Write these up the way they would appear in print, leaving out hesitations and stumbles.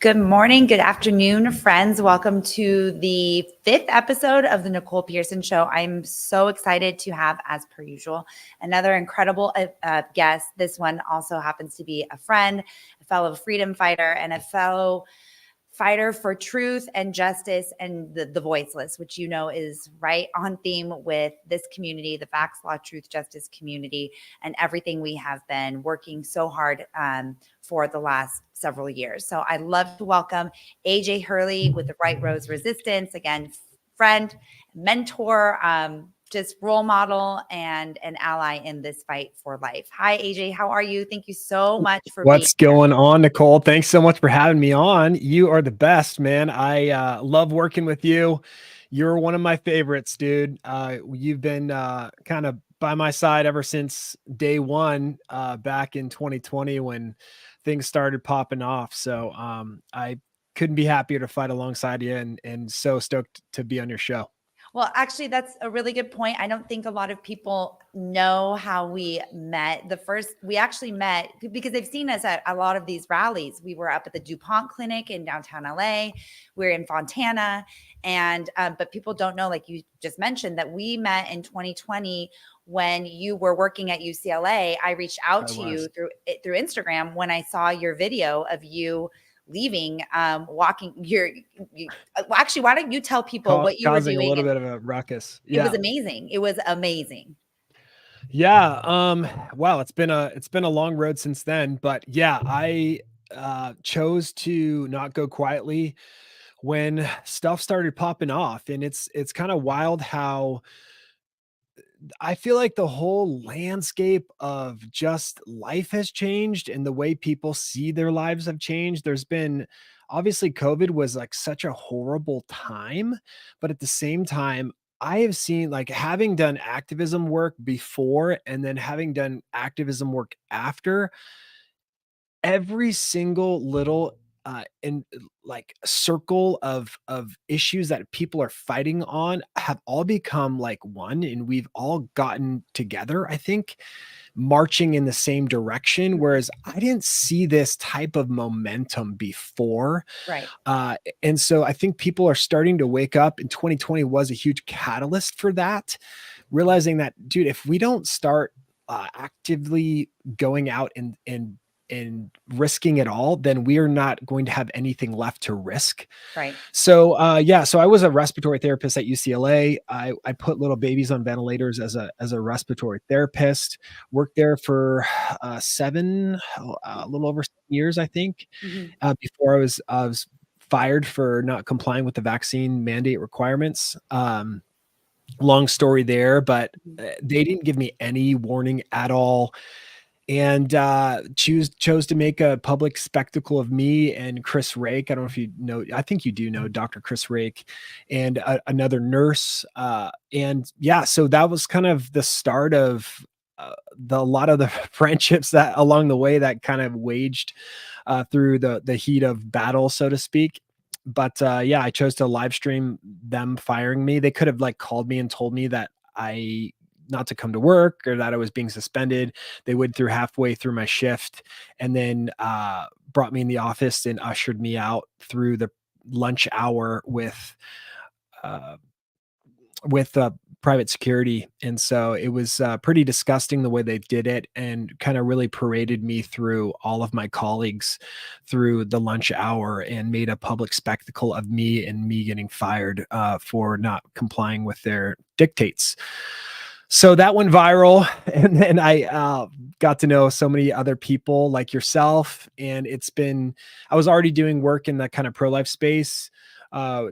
Good morning, good afternoon, friends. Welcome to the 5th episode of the Nicole Pearson Show. I'm so excited to have, as per usual, another incredible guest. This one also happens to be a friend, a fellow freedom fighter, and a fellow fighter for truth and justice and the voiceless, which you know is right on theme with this community, the Facts, Law, Truth, Justice community, and everything we have been working so hard for the last several years. So I'd love to welcome AJ Hurley with the Right Rose Resistance. Again, friend, mentor, just role model and an ally in this fight for life. Hi, AJ. How are you? Thank you so much for being What's going on, Nicole? Thanks so much for having me on. You are the best, man. I love working with you. You're one of my favorites, dude. You've been kind of by my side ever since day one back in 2020 when things started popping off. So I couldn't be happier to fight alongside you and so stoked to be on your show. Well, actually, that's a really good point. I don't think a lot of people know how we met. We actually met because they've seen us at a lot of these rallies. We were up at the DuPont Clinic in downtown LA. We're in Fontana. And, but people don't know, like you just mentioned, that we met in 2020 when you were working at UCLA. I reached out to you through Instagram when I saw your video of you leaving, walking actually, why don't you tell people what you were doing? Causing a little bit of a ruckus. It was amazing. It was amazing. Yeah. Wow. It's been a long road since then, but yeah, I chose to not go quietly when stuff started popping off. And it's kind of wild how I feel like the whole landscape of just life has changed and the way people see their lives have changed. There's been obviously COVID was like such a horrible time, but at the same time, I have seen, like, having done activism work before and then having done activism work after, every single little in like circle of issues that people are fighting on have all become like one, and we've all gotten together, I think, marching in the same direction, whereas I didn't see this type of momentum before. Right. And so I think people are starting to wake up, and 2020 was a huge catalyst for that, realizing that, dude, if we don't start actively going out and risking it all, then we are not going to have anything left to risk. Right. So so I was a respiratory therapist at UCLA. I put little babies on ventilators as a respiratory therapist. Worked there for a little over 7 years, I think, before I was fired for not complying with the vaccine mandate requirements. Long story there, but they didn't give me any warning at all, and chose to make a public spectacle of me and Chris Rake. I don't know if you know, I think you do know Dr. Chris Rake, and another nurse. And yeah, so that was kind of the start of a lot of the friendships that along the way that kind of waged through the heat of battle, so to speak. But yeah, I chose to live stream them firing me. They could have like called me and told me that not to come to work or that I was being suspended. They went through halfway through my shift and then brought me in the office and ushered me out through the lunch hour with private security. And so it was pretty disgusting the way they did it, and kind of really paraded me through all of my colleagues through the lunch hour and made a public spectacle of me and me getting fired for not complying with their dictates. So that went viral, and then I got to know so many other people like yourself. And I was already doing work in the kind of pro-life space,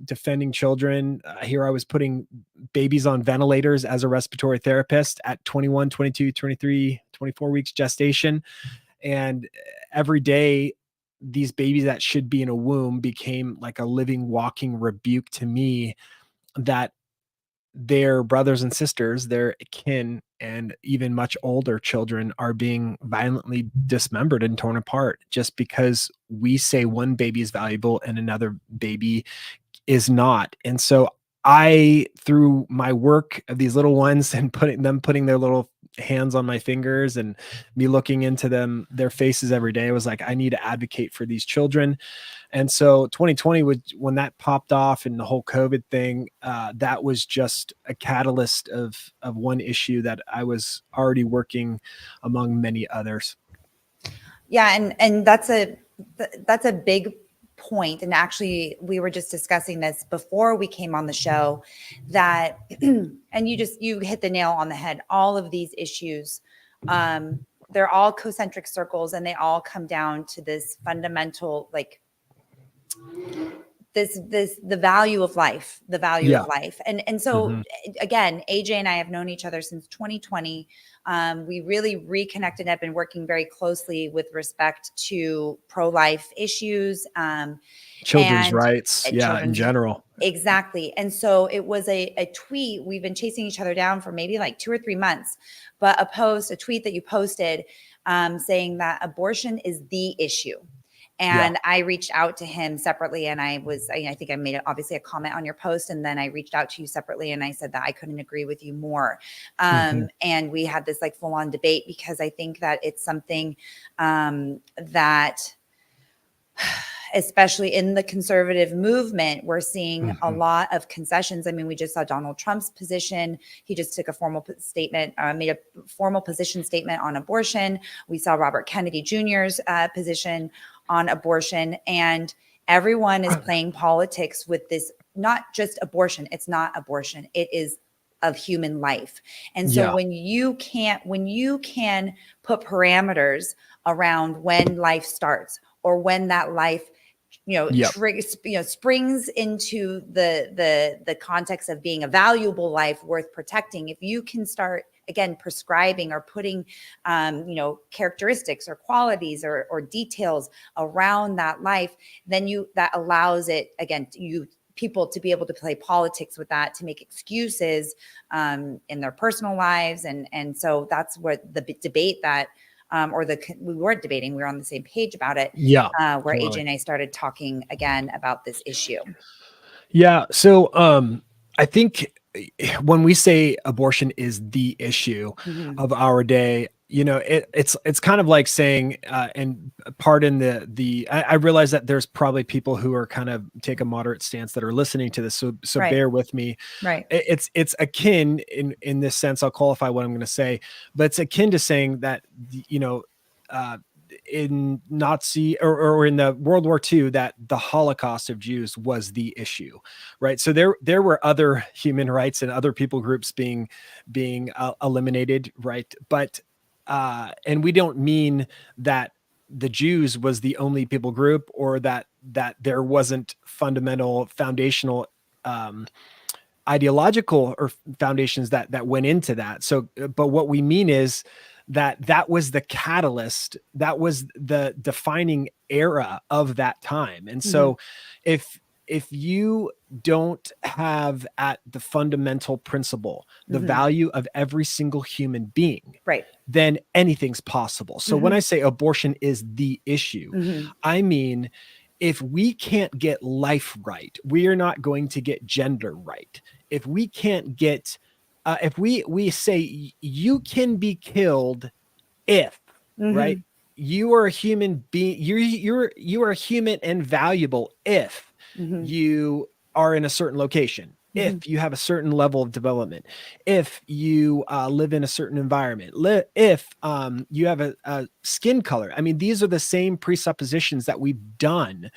defending children. Here I was putting babies on ventilators as a respiratory therapist at 21, 22, 23, 24 weeks gestation. And every day, these babies that should be in a womb became like a living, walking rebuke to me that their brothers and sisters, their kin, and even much older children are being violently dismembered and torn apart just because we say one baby is valuable and another baby is not. And so through my work of these little ones and putting their little hands on my fingers and me looking into their faces every day, was like, I need to advocate for these children. And so 2020 when that popped off and the whole COVID thing, that was just a catalyst of one issue that I was already working among many others. Yeah, and that's a big point. And actually, we were just discussing this before we came on the show, that and you hit the nail on the head. All of these issues, they're all concentric circles, and they all come down to this fundamental, like the value of life, of life. And so again, AJ and I have known each other since 2020. We really reconnected, have been working very closely with respect to pro-life issues, children's rights, in general. Exactly. And so it was a tweet. We've been chasing each other down for maybe like 2 or 3 months, but a tweet that you posted, saying that abortion is the issue. And I reached out to him separately, and I think I made obviously a comment on your post, and then I reached out to you separately, and I said that I couldn't agree with you more. And we had this like full on debate, because I think that it's something that, especially in the conservative movement, we're seeing a lot of concessions. I mean, we just saw Donald Trump's position. He just took a formal statement, made a formal position statement on abortion. We saw Robert Kennedy Jr.'s position on abortion, and everyone is playing politics with this. Not just abortion. It's not abortion. It is of human life. And so when you can put parameters around when life starts, or when that life, springs into the context of being a valuable life worth protecting, if you can start again prescribing or putting characteristics or qualities or details around that life, then that allows it again people to be able to play politics with that, to make excuses in their personal lives. And so that's what the debate that we weren't debating, we were on the same page about it. Where AJ and I started talking again about this issue. Yeah. So I think when we say abortion is the issue of our day, it's kind of like saying, and pardon I realize that there's probably people who are kind of take a moderate stance that are listening to this. So bear with me. Right. It's akin in this sense. I'll qualify what I'm going to say, but it's akin to saying that, in Nazi or in the World War II, that the Holocaust of Jews was the issue, right? So there were other human rights and other people groups being eliminated, right? But and we don't mean that the Jews was the only people group, or that there wasn't foundational ideological or foundations that went into that. So, but what we mean is that was the catalyst, that was the defining era of that time. And so if you don't have at the fundamental principle the value of every single human being, right, then anything's possible. So when I say abortion is the issue, I mean, if we can't get life right, we are not going to get gender right. If we can't get if we say you can be killed if, right, you are a human being, you are human and valuable if you are in a certain location, if you have a certain level of development, if you live in a certain environment, if you have a skin color. I mean, these are the same presuppositions that we've done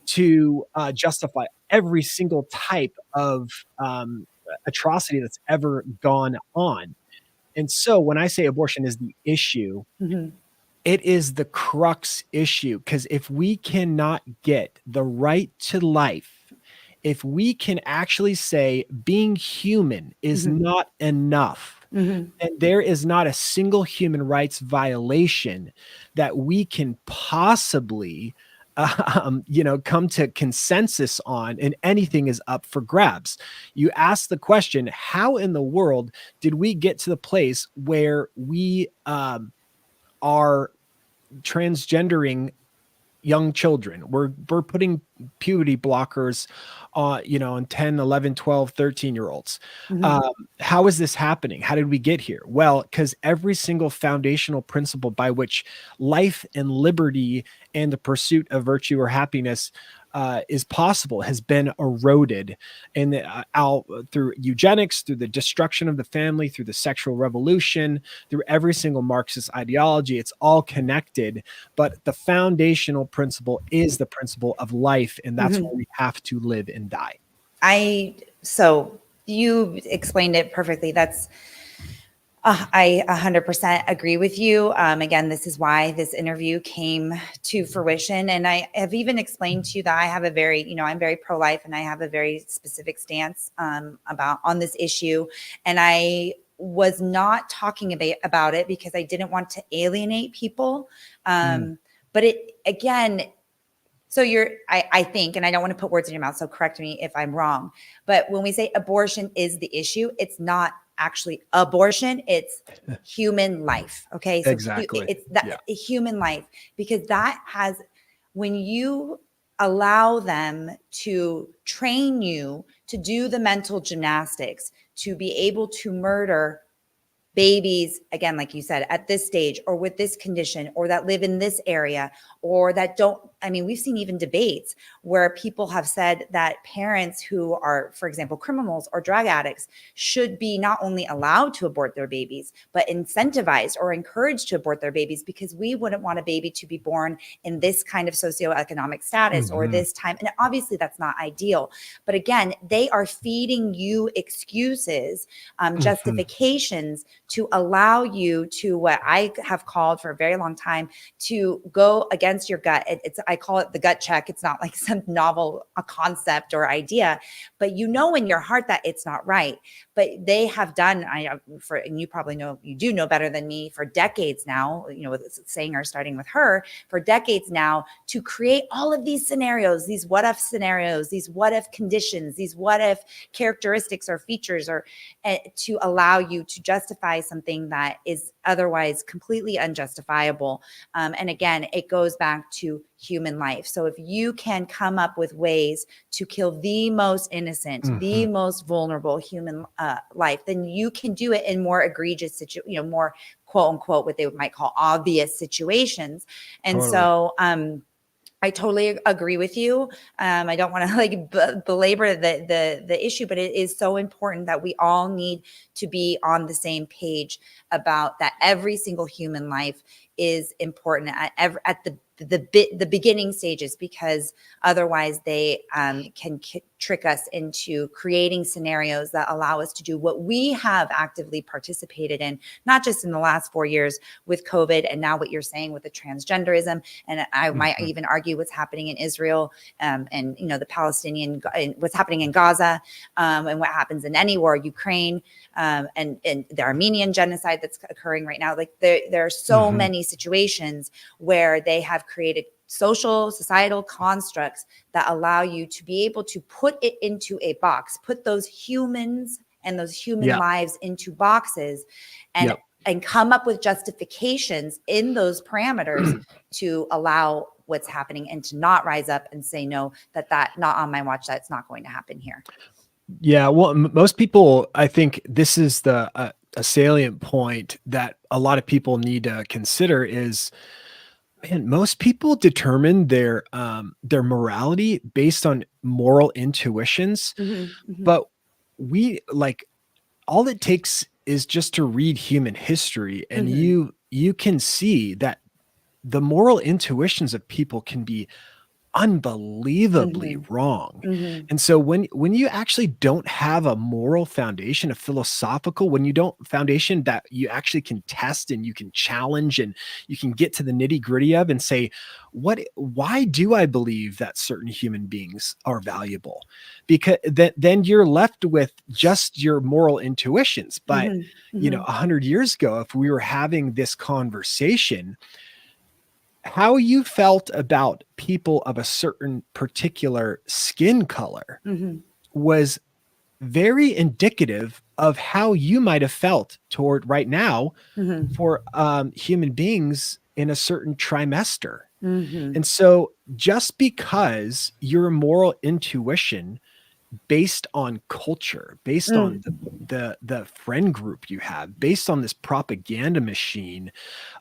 to justify every single type of atrocity that's ever gone on. And so when I say abortion is the issue, it is the crux issue, because if we cannot get the right to life, if we can actually say being human is not enough, and there is not a single human rights violation that we can possibly come to consensus on, and anything is up for grabs. You ask the question, how in the world did we get to the place where we are transgendering young children. We're putting puberty blockers on 10, 11, 12, 13 year olds. How is this happening? How did we get here? Well, because every single foundational principle by which life and liberty and the pursuit of virtue or happiness is possible has been eroded, and out through eugenics, through the destruction of the family, through the sexual revolution, through every single Marxist ideology. It's all connected, but the foundational principle is the principle of life, and that's why we have to live and die. So you explained it perfectly. I 100% agree with you. Again, this is why this interview came to fruition. And I have even explained to you that I have I'm very pro-life, and I have a very specific stance on this issue. And I was not talking about it because I didn't want to alienate people. But it, again, so I think, and I don't want to put words in your mouth, so correct me if I'm wrong, but when we say abortion is the issue, it's not actually abortion, it's human life. Okay. So Exactly. it's that human life, because when you allow them to train you to do the mental gymnastics, to be able to murder babies, again, like you said, at this stage or with this condition, or that live in this area, or that we've seen even debates where people have said that parents who are, for example, criminals or drug addicts should be not only allowed to abort their babies, but incentivized or encouraged to abort their babies, because we wouldn't want a baby to be born in this kind of socioeconomic status or this time. And obviously that's not ideal. But again, they are feeding you excuses, justifications to allow you to, what I have called for a very long time, to go against your gut. I call it the gut check. It's not like some novel concept or idea, but in your heart that it's not right. But they have done, and you probably know, you do know better than me, for decades now, with Sanger starting with her, for decades now, to create all of these scenarios, these what if scenarios, these what if conditions, these what if characteristics or features, or to allow you to justify something that is otherwise completely unjustifiable. And again, it goes back to human life. So if you can come up with ways to kill the most innocent, the most vulnerable human life, then you can do it in more egregious more quote unquote, what they might call obvious situations. And so, I totally agree with you. I don't want to belabor the issue, but it is so important that we all need to be on the same page about that. Every single human life is important at the beginning stages, because otherwise they can trick us into creating scenarios that allow us to do what we have actively participated in, not just in the last 4 years with COVID, and now what you're saying with the transgenderism. And I might even argue what's happening in Israel, and the Palestinian, what's happening in Gaza, and what happens in any war, Ukraine, and the Armenian genocide that's occurring right now. Like there are so many situations where they have created societal constructs that allow you to be able to put it into a box, put those humans and those human lives into boxes, and come up with justifications in those parameters to allow what's happening, and to not rise up and say, no, that not on my watch, that's not going to happen here. Yeah, well, most people, I think this is a salient point that a lot of people need to consider is, man, most people determine their morality based on moral intuitions, but all it takes is just to read human history, and you can see that the moral intuitions of people can be unbelievably wrong. And so when you actually don't have a moral foundation, a philosophical, foundation that you actually can test and you can challenge and you can get to the nitty-gritty of and say, why do I believe that certain human beings are valuable? Because then you're left with just your moral intuitions. But 100 years ago, if we were having this conversation, how you felt about people of a certain particular skin color was very indicative of how you might have felt toward right now for human beings in a certain trimester. Mhm. And so just because your moral intuition based on culture, based on Mm. the friend group you have, based on this propaganda machine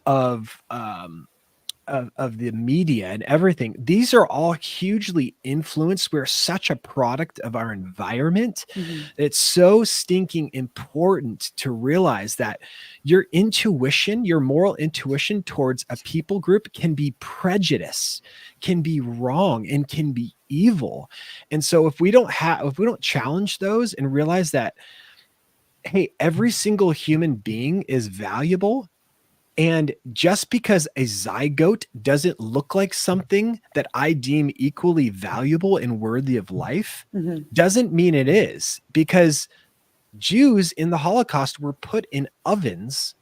of of the media and everything, these are all hugely influenced. We're such a product of our environment. Mhm. It's so stinking important to realize that your intuition, your moral intuition towards a people group can be prejudice, can be wrong, and can be evil. And so if we don't challenge those and realize that, hey, every single human being is valuable, and just because a zygote doesn't look like something that I deem equally valuable and worthy of life, Mhm. doesn't mean it is. Because Jews in the Holocaust were put in ovens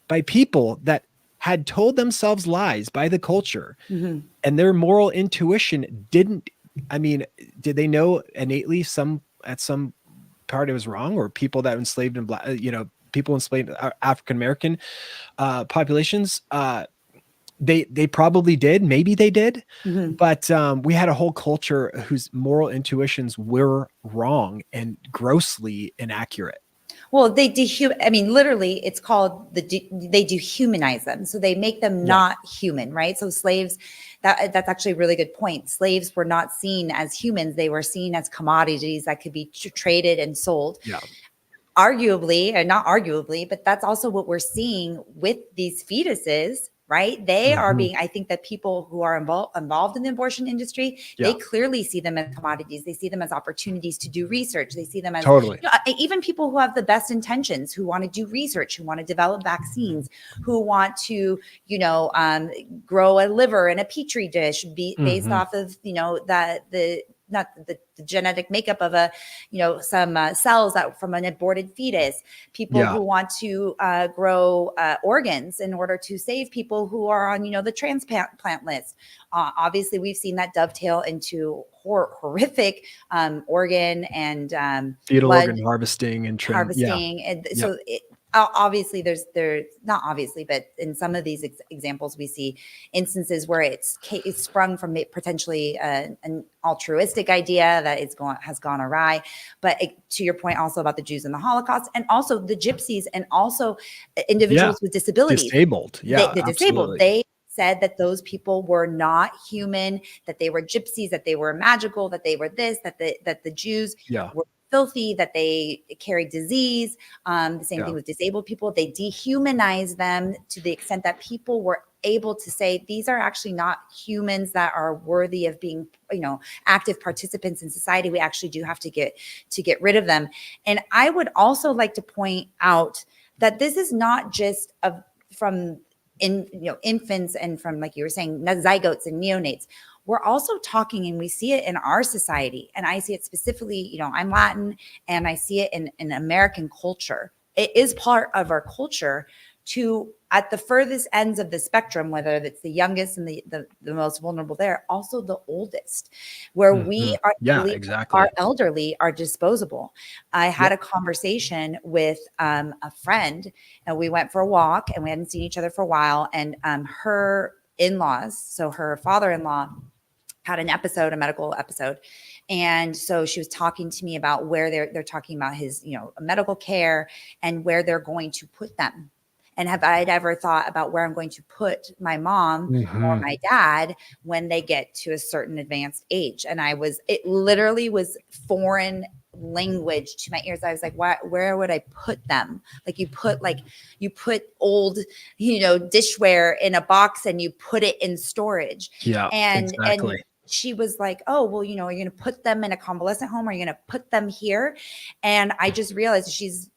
by people that had told themselves lies by the culture, Mhm. and their moral intuition didn't. I mean, did they know innately at some part it was wrong, or people that enslaved and black, people enslaved African American populations, they probably did, maybe they did, Mhm. but we had a whole culture whose moral intuitions were wrong and grossly inaccurate. Well, I mean, literally, it's called they dehumanize them. So they make them Yeah, not human, right? So slaves, that's actually a really good point. Slaves were not seen as humans. They were seen as commodities that could be traded and sold. yeah, Arguably, and not arguably, but that's also what we're seeing with these fetuses, right? They are mhm, being, I think that people who are involved in the abortion industry, they yeah, clearly see them as commodities. They see them as opportunities to do research. They see them as, totally. even people who have the best intentions, who want to do research, who want to develop vaccines, who want to, grow a liver in a petri dish based Mhm, off of, that not the genetic makeup of some cells that from an aborted fetus, people yeah, who want to grow organs in order to save people who are on, the transplant list. Obviously, we've seen that dovetail into horrific organ and fetal blood organ harvesting and yeah, harvesting. And yeah, so obviously there's not obviously, but in some of these examples, we see instances where it's sprung from potentially an altruistic idea that has gone awry. But to your point also about the Jews in the Holocaust, and also the gypsies, and also yeah, individuals with disabilities, disabled, yeah, the disabled, absolutely, they said that those people were not human, that they were gypsies, that they were magical, that they were this, that the Jews yeah, were filthy, that they carried disease. The same thing yeah, with disabled people. They dehumanized them to the extent that people were able to say these are actually not humans that are worthy of being, active participants in society. We actually do have to get rid of them. And I would also like to point out that this is not just from infants and from, like you were saying, zygotes and neonates. We're also talking, and we see it in our society, and I see it specifically, I'm Latin, and I see it in American culture. It is part of our culture to, at the furthest ends of the spectrum, whether it's the youngest and the most vulnerable there, also the oldest, where we mhm, are yeah, believe our exactly, elderly are disposable. I had yep, a conversation with a friend, and we went for a walk, and we hadn't seen each other for a while, and her in-laws, so her father-in-law, had a medical episode. And so she was talking to me about where they're talking about his, medical care and where they're going to put them. And have I ever thought about where I'm going to put my mom or mhm, my dad when they get to a certain advanced age? And it literally was foreign language to my ears. I was like, where would I put them? You put old, dishware in a box and you put it in storage. yeah, And exactly, she was like, oh, well, are you going to put them in a convalescent home? Or are you going to put them here? And I just realized she's,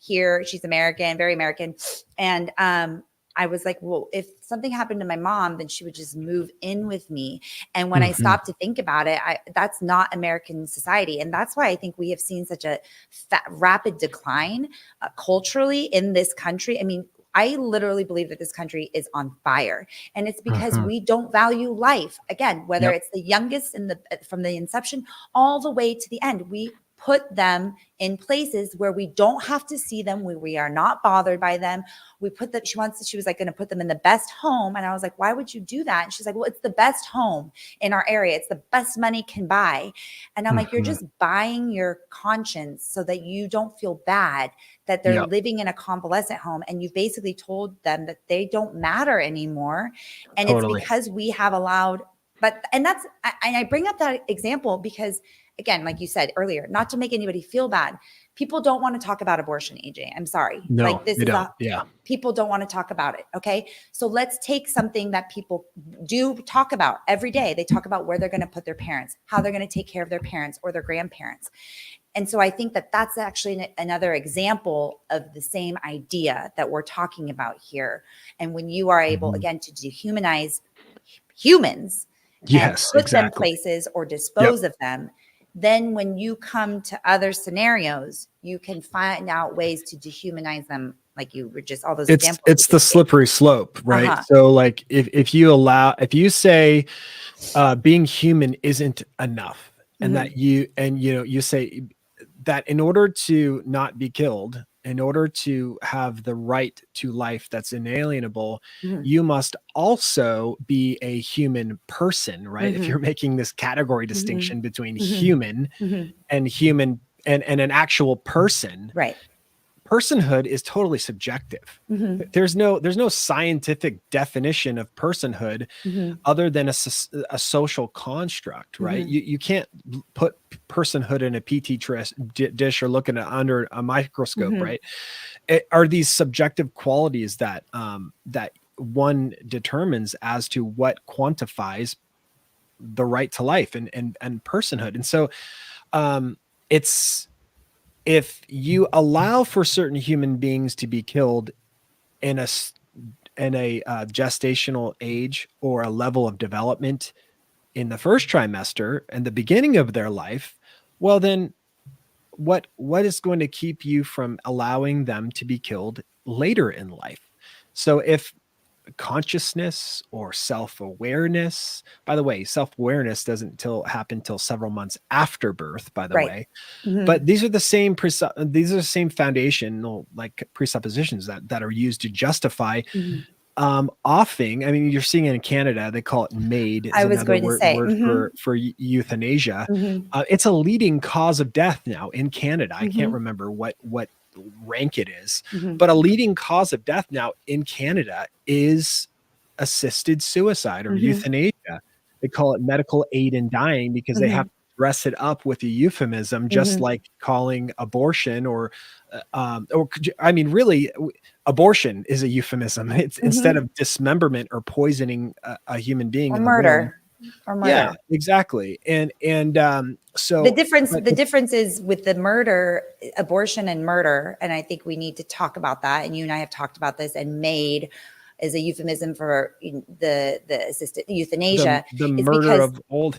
here, she's American, very American. And I was like, well, if something happened to my mom, then she would just move in with me. And when I mhm, stopped to think about it, that's not American society. And that's why I think we have seen such a rapid decline culturally in this country. I mean, I literally believe that this country is on fire, and it's because mhm, we don't value life. Again, whether yep, it's the youngest from the inception all the way to the end, we put them in places where we don't have to see them, where we are not bothered by them. We put them, she was like going to put them in the best home. And I was like, why would you do that? And she's like, well, it's the best home in our area. It's the best money can buy. And I'm like, you're just buying your conscience so that you don't feel bad that they're living in a convalescent home. And you've basically told them that they don't matter anymore. And it's because we have allowed, and I bring up that example because, again, like you said earlier, not to make anybody feel bad, people don't want to talk about abortion, AJ. I'm sorry. No, like this is people don't want to talk about it. Okay. So let's take something that people do talk about every day. They talk about where they're going to put their parents, how they're going to take care of their parents or their grandparents. And so I think that that's actually another example of the same idea that we're talking about here. And when you are able, again, to dehumanize humans, and put them places or dispose of them, then when you come to other scenarios, you can find out ways to dehumanize them, like you were just all those examples. It's the slippery slope, right? So like if you say being human isn't enough, and that you say that in order to not be killed, in order to have the right to life that's inalienable, you must also be a human person, right? If you're making this category distinction between human and human and an actual person, right? Personhood is totally subjective. There's no scientific definition of personhood other than a social construct, right? You can't put personhood in a petri dish or look at it under a microscope, right? Are these subjective qualities that that one determines as to what quantifies the right to life and personhood. And so it's, if you allow for certain human beings to be killed in a gestational age or a level of development in the first trimester and the beginning of their life, well, then what is going to keep you from allowing them to be killed later in life? So if consciousness or self-awareness, by the way, self-awareness doesn't happen till several months after birth, by the way, but these are the same foundational like presuppositions that are used to justify offing. I mean, you're seeing it in Canada, they call it MAID, I was going to say word for euthanasia. It's a leading cause of death now in Canada. I can't remember what rank it is, but a leading cause of death now in Canada is assisted suicide or euthanasia. They call it medical aid in dying because they have to dress it up with a euphemism, just like calling abortion or I mean, really, abortion is a euphemism. It's instead of dismemberment or poisoning a human being or in murder. Or murder. Yeah, exactly. And so the difference is with the murder, abortion and murder. And I think we need to talk about that. And you and I have talked about this, and MAID is a euphemism for the assisted euthanasia. The murder of old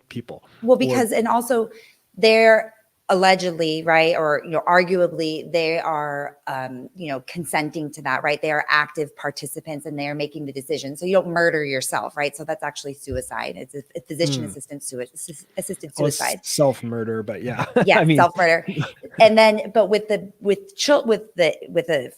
people. Well, because, and also they're allegedly, right, or arguably they are consenting to that, right? They are active participants and they are making the decision. So you don't murder yourself, right? So that's actually suicide. It's a physician assisted suicide. Self-murder, but yeah. I mean, self-murder. And then but with the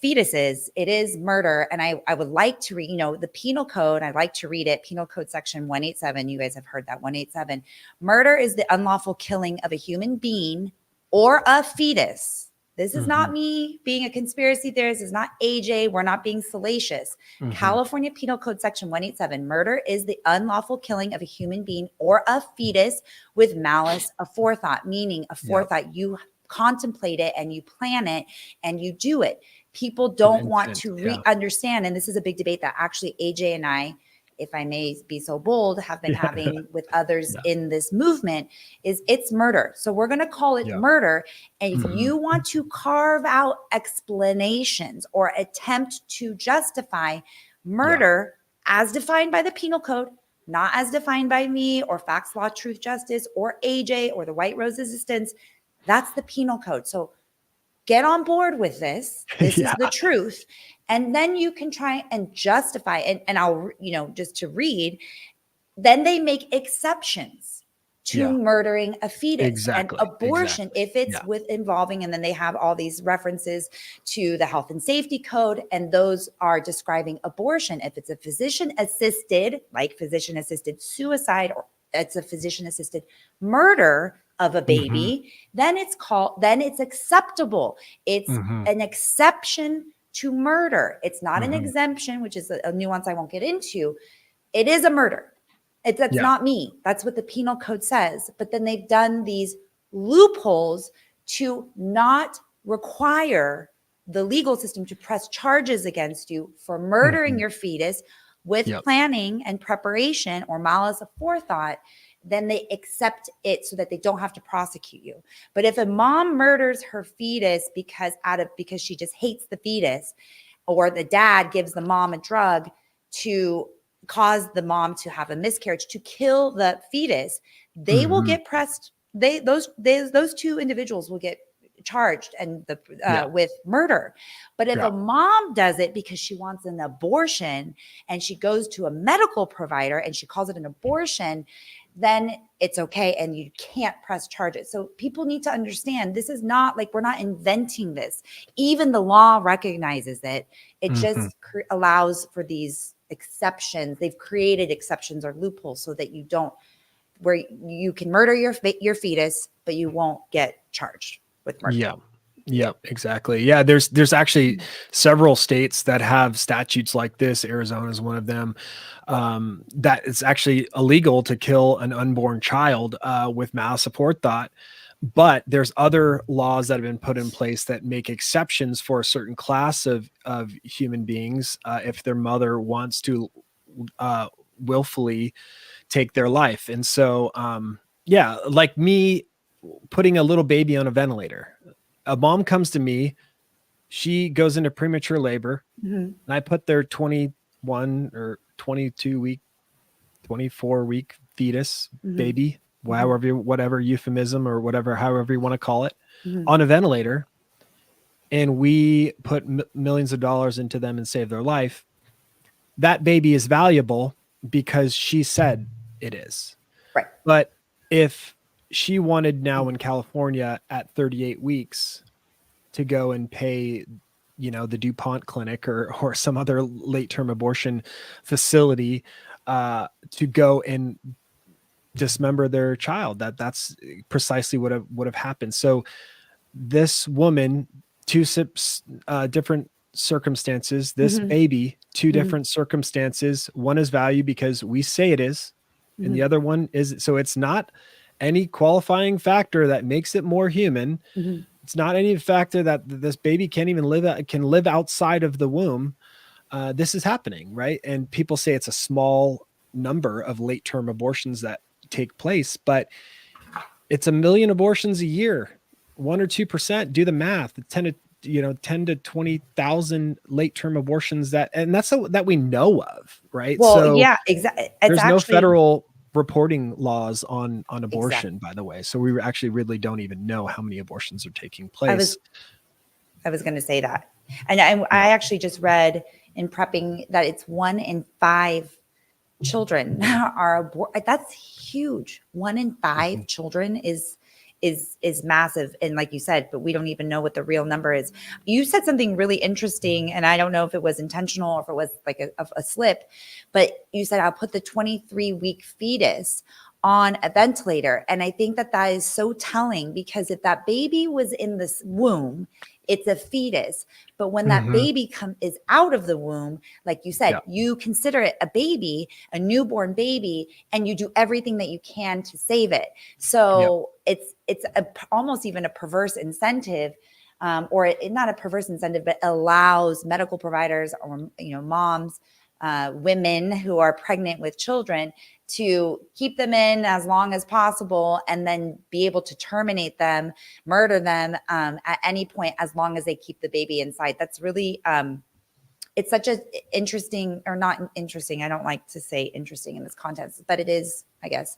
fetuses, it is murder. And I would like to read, the penal code, I'd like to read it, penal code section 187. You guys have heard that, 187. Murder is the unlawful killing of a human being or a fetus. This is not me being a conspiracy theorist. It's not AJ. We're not being salacious. California Penal Code Section 187. Murder is the unlawful killing of a human being or a fetus with malice aforethought, meaning aforethought. You contemplate it and you plan it and you do it. People don't want to understand. And this is a big debate that actually AJ and I, if I may be so bold, have been having with others in this movement, is it's murder. So we're going to call it murder. And if you want to carve out explanations or attempt to justify murder as defined by the penal code, not as defined by me or Facts, Law, Truth, Justice or AJ or the White Rose Resistance, that's the penal code. So get on board with this. This is the truth. And then you can try and justify it. And I'll, just to read, then they make exceptions to murdering a fetus. Exactly. And abortion, if it's Yeah. with involving, and then they have all these references to the health and safety code, and those are describing abortion. If it's a physician assisted, like physician assisted suicide, or it's a physician assisted murder of a baby, then it's acceptable. It's an exception to murder. It's not an exemption, which is a nuance I won't get into. It is a murder. That's not me. That's what the penal code says. But then they've done these loopholes to not require the legal system to press charges against you for murdering your fetus with planning and preparation or malice aforethought. Then they accept it so that they don't have to prosecute you. But if a mom murders her fetus because she just hates the fetus, or the dad gives the mom a drug to cause the mom to have a miscarriage, to kill the fetus, they will get pressed. Those two individuals will get charged and with murder. But if a mom does it because she wants an abortion and she goes to a medical provider and she calls it an abortion, then it's okay and you can't press charges. So people need to understand, this is not like we're not inventing this. Even the law recognizes it. It just allows for these exceptions. They've created exceptions or loopholes so that where you can murder your fetus, but you won't get charged with murder. Yeah, exactly. Yeah, there's actually several states that have statutes like this. Arizona is one of them. That it's actually illegal to kill an unborn child with malice aforethought. But there's other laws that have been put in place that make exceptions for a certain class of human beings if their mother wants to willfully take their life. And so, like me putting a little baby on a ventilator. A mom comes to me, she goes into premature labor, and I put their 21 or 22 week, 24 week fetus baby, whatever euphemism or whatever, however you want to call it, on a ventilator. And we put millions of dollars into them and save their life. That baby is valuable because she said it is. Right. But if she wanted now in California at 38 weeks to go and pay, the DuPont clinic or some other late-term abortion facility to go and dismember their child, that's precisely what would have happened. So this woman, two different circumstances, this baby, two different circumstances. One is value because we say it is, and the other one is, so it's not any qualifying factor that makes it more human. It's not any factor that this baby can't even live outside of the womb. This is happening, right? And people say it's a small number of late-term abortions that take place, but it's 1 million abortions a year, 1 or 2%. Do the math. 10 to 20,000 late-term abortions that we know of, right? Well, so yeah, exactly. There's no federal reporting laws on abortion, by the way. So we actually really don't even know how many abortions are taking place. I was going to say that. And I actually just read in prepping that it's 1 in 5 children are aborted. That's huge. 1 in 5 children is massive. And like you said, but we don't even know what the real number is. You said something really interesting, and I don't know if it was intentional or if it was like a slip, but you said, I'll put the 23-week fetus on a ventilator. And I think that is so telling, because if that baby was in this womb, it's a fetus. But when that baby is out of the womb, like you said, you consider it a baby, a newborn baby, and you do everything that you can to save it. So it's almost even a perverse incentive, or not a perverse incentive, but allows medical providers or moms, women who are pregnant with children to keep them in as long as possible and then be able to terminate them, murder them at any point, as long as they keep the baby inside. That's really, it's such a interesting, or not interesting, I don't like to say interesting in this context, but it is, I guess,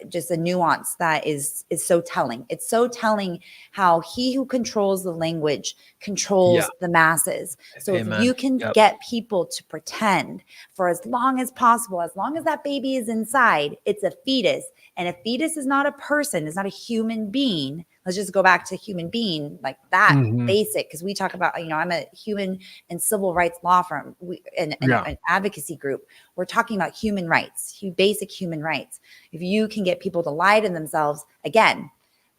just a nuance that is so telling. It's so telling how he who controls the language controls the masses. So if you can get people to pretend for as long as possible, as long as that baby is inside, it's a fetus, and a fetus is not a person, it's not a human being. Let's just go back to human being, like that basic, because we talk about, I'm a human and civil rights law firm, an advocacy group. We're talking about human rights, basic human rights. If you can get people to lie to themselves, again,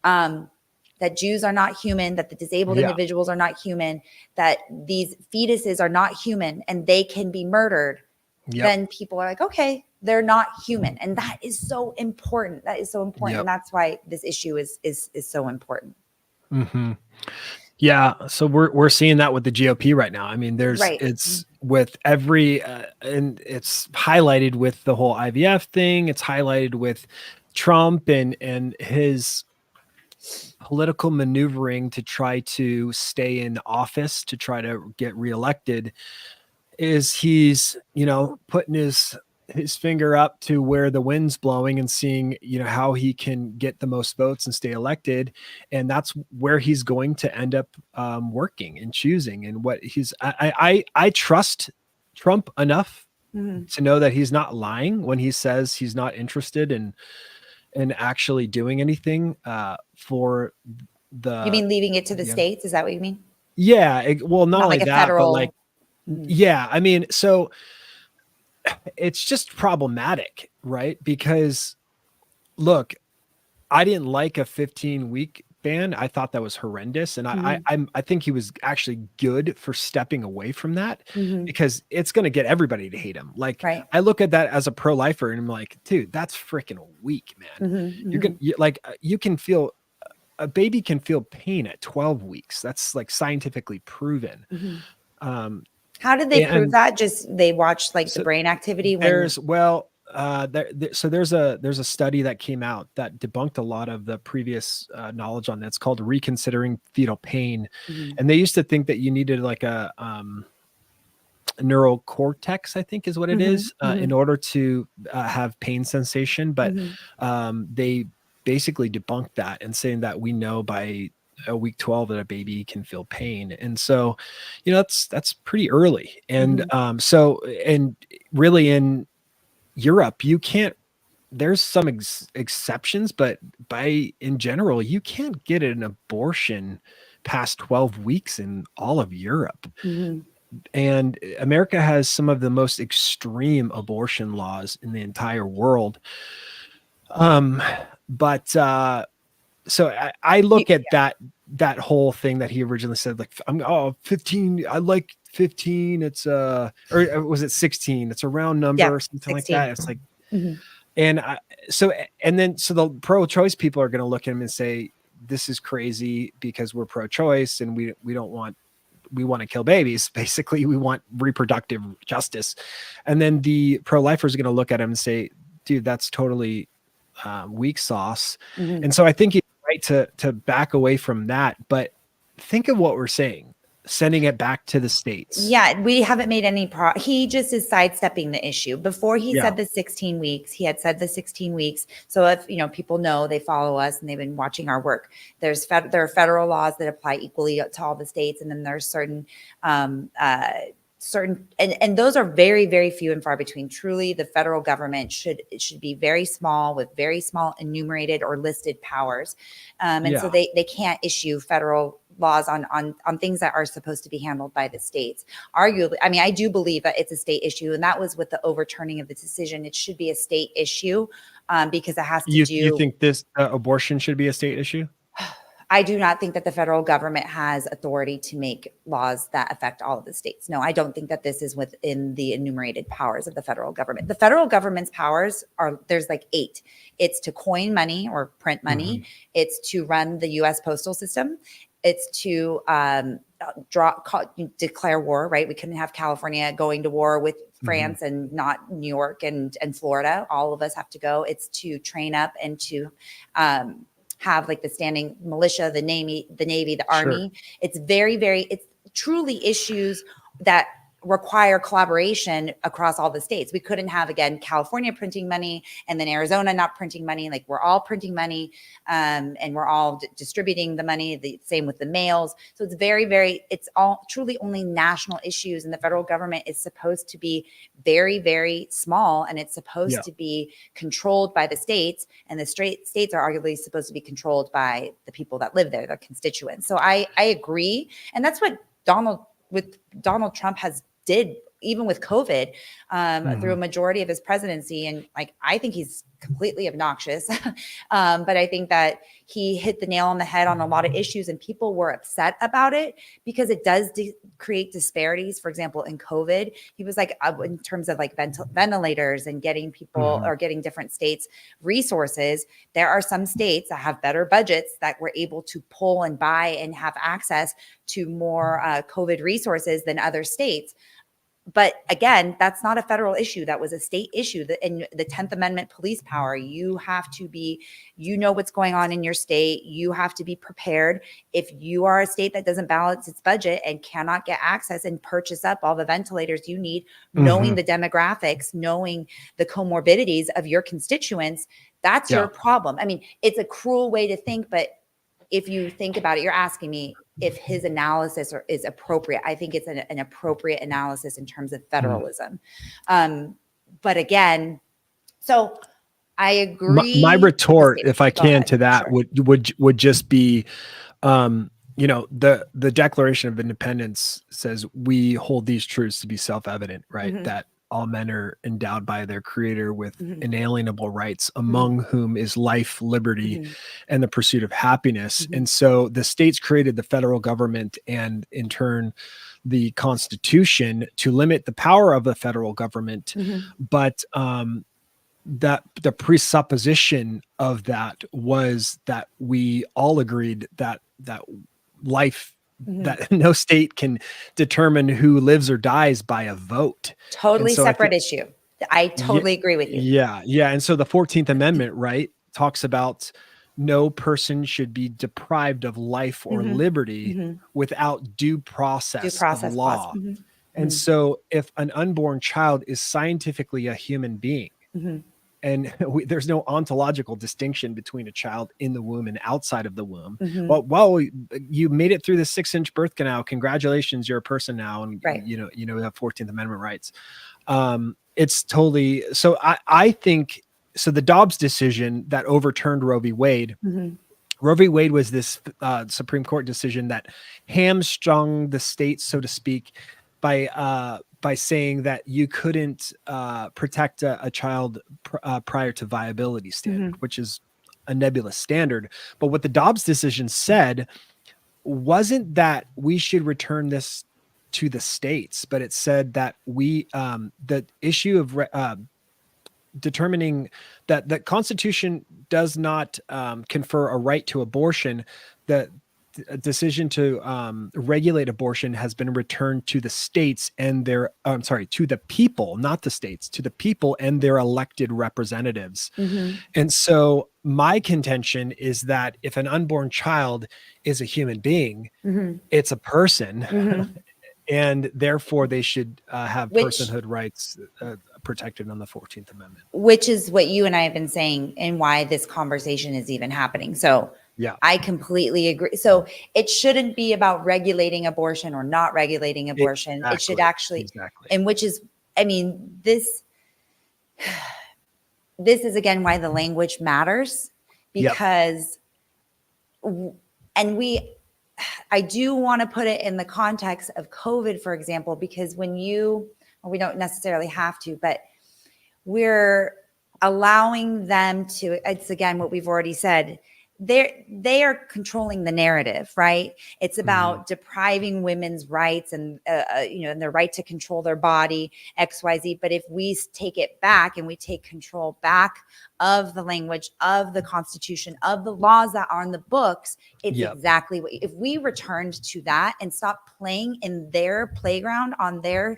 that Jews are not human, that the disabled individuals are not human, that these fetuses are not human and they can be murdered, then people are like, okay, they're not human. And that is so important. That is so important. And that's why this issue is so important. Yeah. So we're seeing that with the GOP right now. I mean, it's with every, and it's highlighted with the whole IVF thing. It's highlighted with Trump and his political maneuvering to try to stay in office, to try to get reelected. Is he's, putting his finger up to where the wind's blowing and seeing, how he can get the most votes and stay elected. And that's where he's going to end up working and choosing. And what I trust Trump enough to know that he's not lying when he says he's not interested in actually doing anything for the. You mean leaving it to the states? Is that what you mean? Yeah. Well, not only like a that, federal, but like, yeah, I mean, so it's just problematic, right? Because look, I didn't like a 15-week ban. I thought that was horrendous. And I think he was actually good for stepping away from that because it's going to get everybody to hate him. Like I look at that as a pro-lifer and I'm like, dude, that's freaking weak, man. You can feel, a baby can feel pain at 12 weeks. That's like scientifically proven. How did they prove that? Just they watched like the brain activity. There's a study that came out that debunked a lot of the previous knowledge on that. It's called reconsidering fetal pain, and they used to think that you needed like a neural cortex, I think is what it is, in order to have pain sensation. But they basically debunked that and saying that we know by a week 12 that a baby can feel pain. And so, that's pretty early. And and really in Europe, you can't, there's some exceptions, but in general, you can't get an abortion past 12 weeks in all of Europe. And America has some of the most extreme abortion laws in the entire world. So I look at that whole thing that he originally said, like, 15, I like 15. It's or was it 16? It's a round number or something 16. Like that. It's like, and so the pro-choice people are going to look at him and say, this is crazy because we're pro-choice and we want to kill babies. Basically, we want reproductive justice. And then the pro-lifers are going to look at him and say, dude, that's totally weak sauce. And so I think he's right to back away from that. But think of what we're saying, sending it back to the states. Yeah, we haven't made any he just is sidestepping the issue. Before he said the 16 weeks, he had said the 16 weeks. So if, people know, they follow us and they've been watching our work. There are federal laws that apply equally to all the states. And then there's certain and those are very, very few and far between. Truly, the federal government should be very small, with very small enumerated or listed powers. So they can't issue federal laws on things that are supposed to be handled by the states. Arguably, I mean, I do believe that it's a state issue, and that was with the overturning of the decision. It should be a state issue because it has to do. You think this abortion should be a state issue? I do not think that the federal government has authority to make laws that affect all of the states. No, I don't think that this is within the enumerated powers of the federal government. The federal government's powers there's like 8. It's to coin money or print money. It's to run the U.S. postal system. It's to declare war, right? We couldn't have California going to war with France and not New York and Florida. All of us have to go. It's to train up and to have like the standing militia, the Navy, the Army. It's very, very, it's truly issues that require collaboration across all the states. We couldn't have, again, California printing money and then Arizona not printing money. Like, we're all printing money, and we're all distributing the money. The same with the mails. So it's it's all truly only national issues, and the federal government is supposed to be very, very small, and it's supposed to be controlled by the states, and the states are arguably supposed to be controlled by the people that live there, their constituents. So I agree, and that's what Donald Trump did, even with COVID, through a majority of his presidency. And like, I think he's completely obnoxious. But I think that he hit the nail on the head on a lot of issues, and people were upset about it because it does create disparities. For example, in COVID, he was like, in terms of like ventilators and getting people or getting different states resources, there are some states that have better budgets that were able to pull and buy and have access to more COVID resources than other states. But again, that's not a federal issue. That was a state issue. In the 10th Amendment police power, you have to be, what's going on in your state. You have to be prepared. If you are a state that doesn't balance its budget and cannot get access and purchase up all the ventilators you need, knowing the demographics, knowing the comorbidities of your constituents, that's your problem. I mean, it's a cruel way to think, but if you think about it, you're asking me if his analysis is appropriate. I think it's an appropriate analysis in terms of federalism. But again, so I agree. My retort, if I can, to that would just be, the Declaration of Independence says we hold these truths to be self-evident, right? That all men are endowed by their creator with inalienable rights, among whom is life, liberty, and the pursuit of happiness. And so the states created the federal government and in turn the Constitution to limit the power of the federal government. But that the presupposition of that was that we all agreed that life, that no state can determine who lives or dies by a vote. Totally separate issue. I totally agree with you. Yeah. And so the 14th Amendment, right, talks about no person should be deprived of life or liberty without due process of law. And so if an unborn child is scientifically a human being, and there's no ontological distinction between a child in the womb and outside of the womb. Well, you made it through the 6-inch birth canal. Congratulations, you're a person now, and you have 14th Amendment rights. It's totally so. I think so. The Dobbs decision that overturned Roe v. Wade. Roe v. Wade was this Supreme Court decision that hamstrung the states, so to speak, by saying that you couldn't protect a child prior to viability standard, which is a nebulous standard. But what the Dobbs decision said wasn't that we should return this to the states, but it said that the issue of determining that the Constitution does not confer a right to abortion, that a decision to regulate abortion has been returned to the states and to the people, not the states, to the people and their elected representatives. And so my contention is that if an unborn child is a human being, it's a person, and therefore they should have personhood rights protected on the 14th Amendment. Which is what you and I have been saying and why this conversation is even happening. So yeah, I completely agree. So it shouldn't be about regulating abortion or not regulating abortion. Exactly. It should actually, and which is, I mean, this is again why the language matters, because, I do want to put it in the context of COVID, for example, because we don't necessarily have to, but we're allowing them to, it's again, what we've already said, they are controlling the narrative, right? It's about depriving women's rights and and their right to control their body, XYZ. But if we take it back and we take control back of the language, of the Constitution, of the laws that are on the books, it's exactly what, if we returned to that and stopped playing in their playground, on their,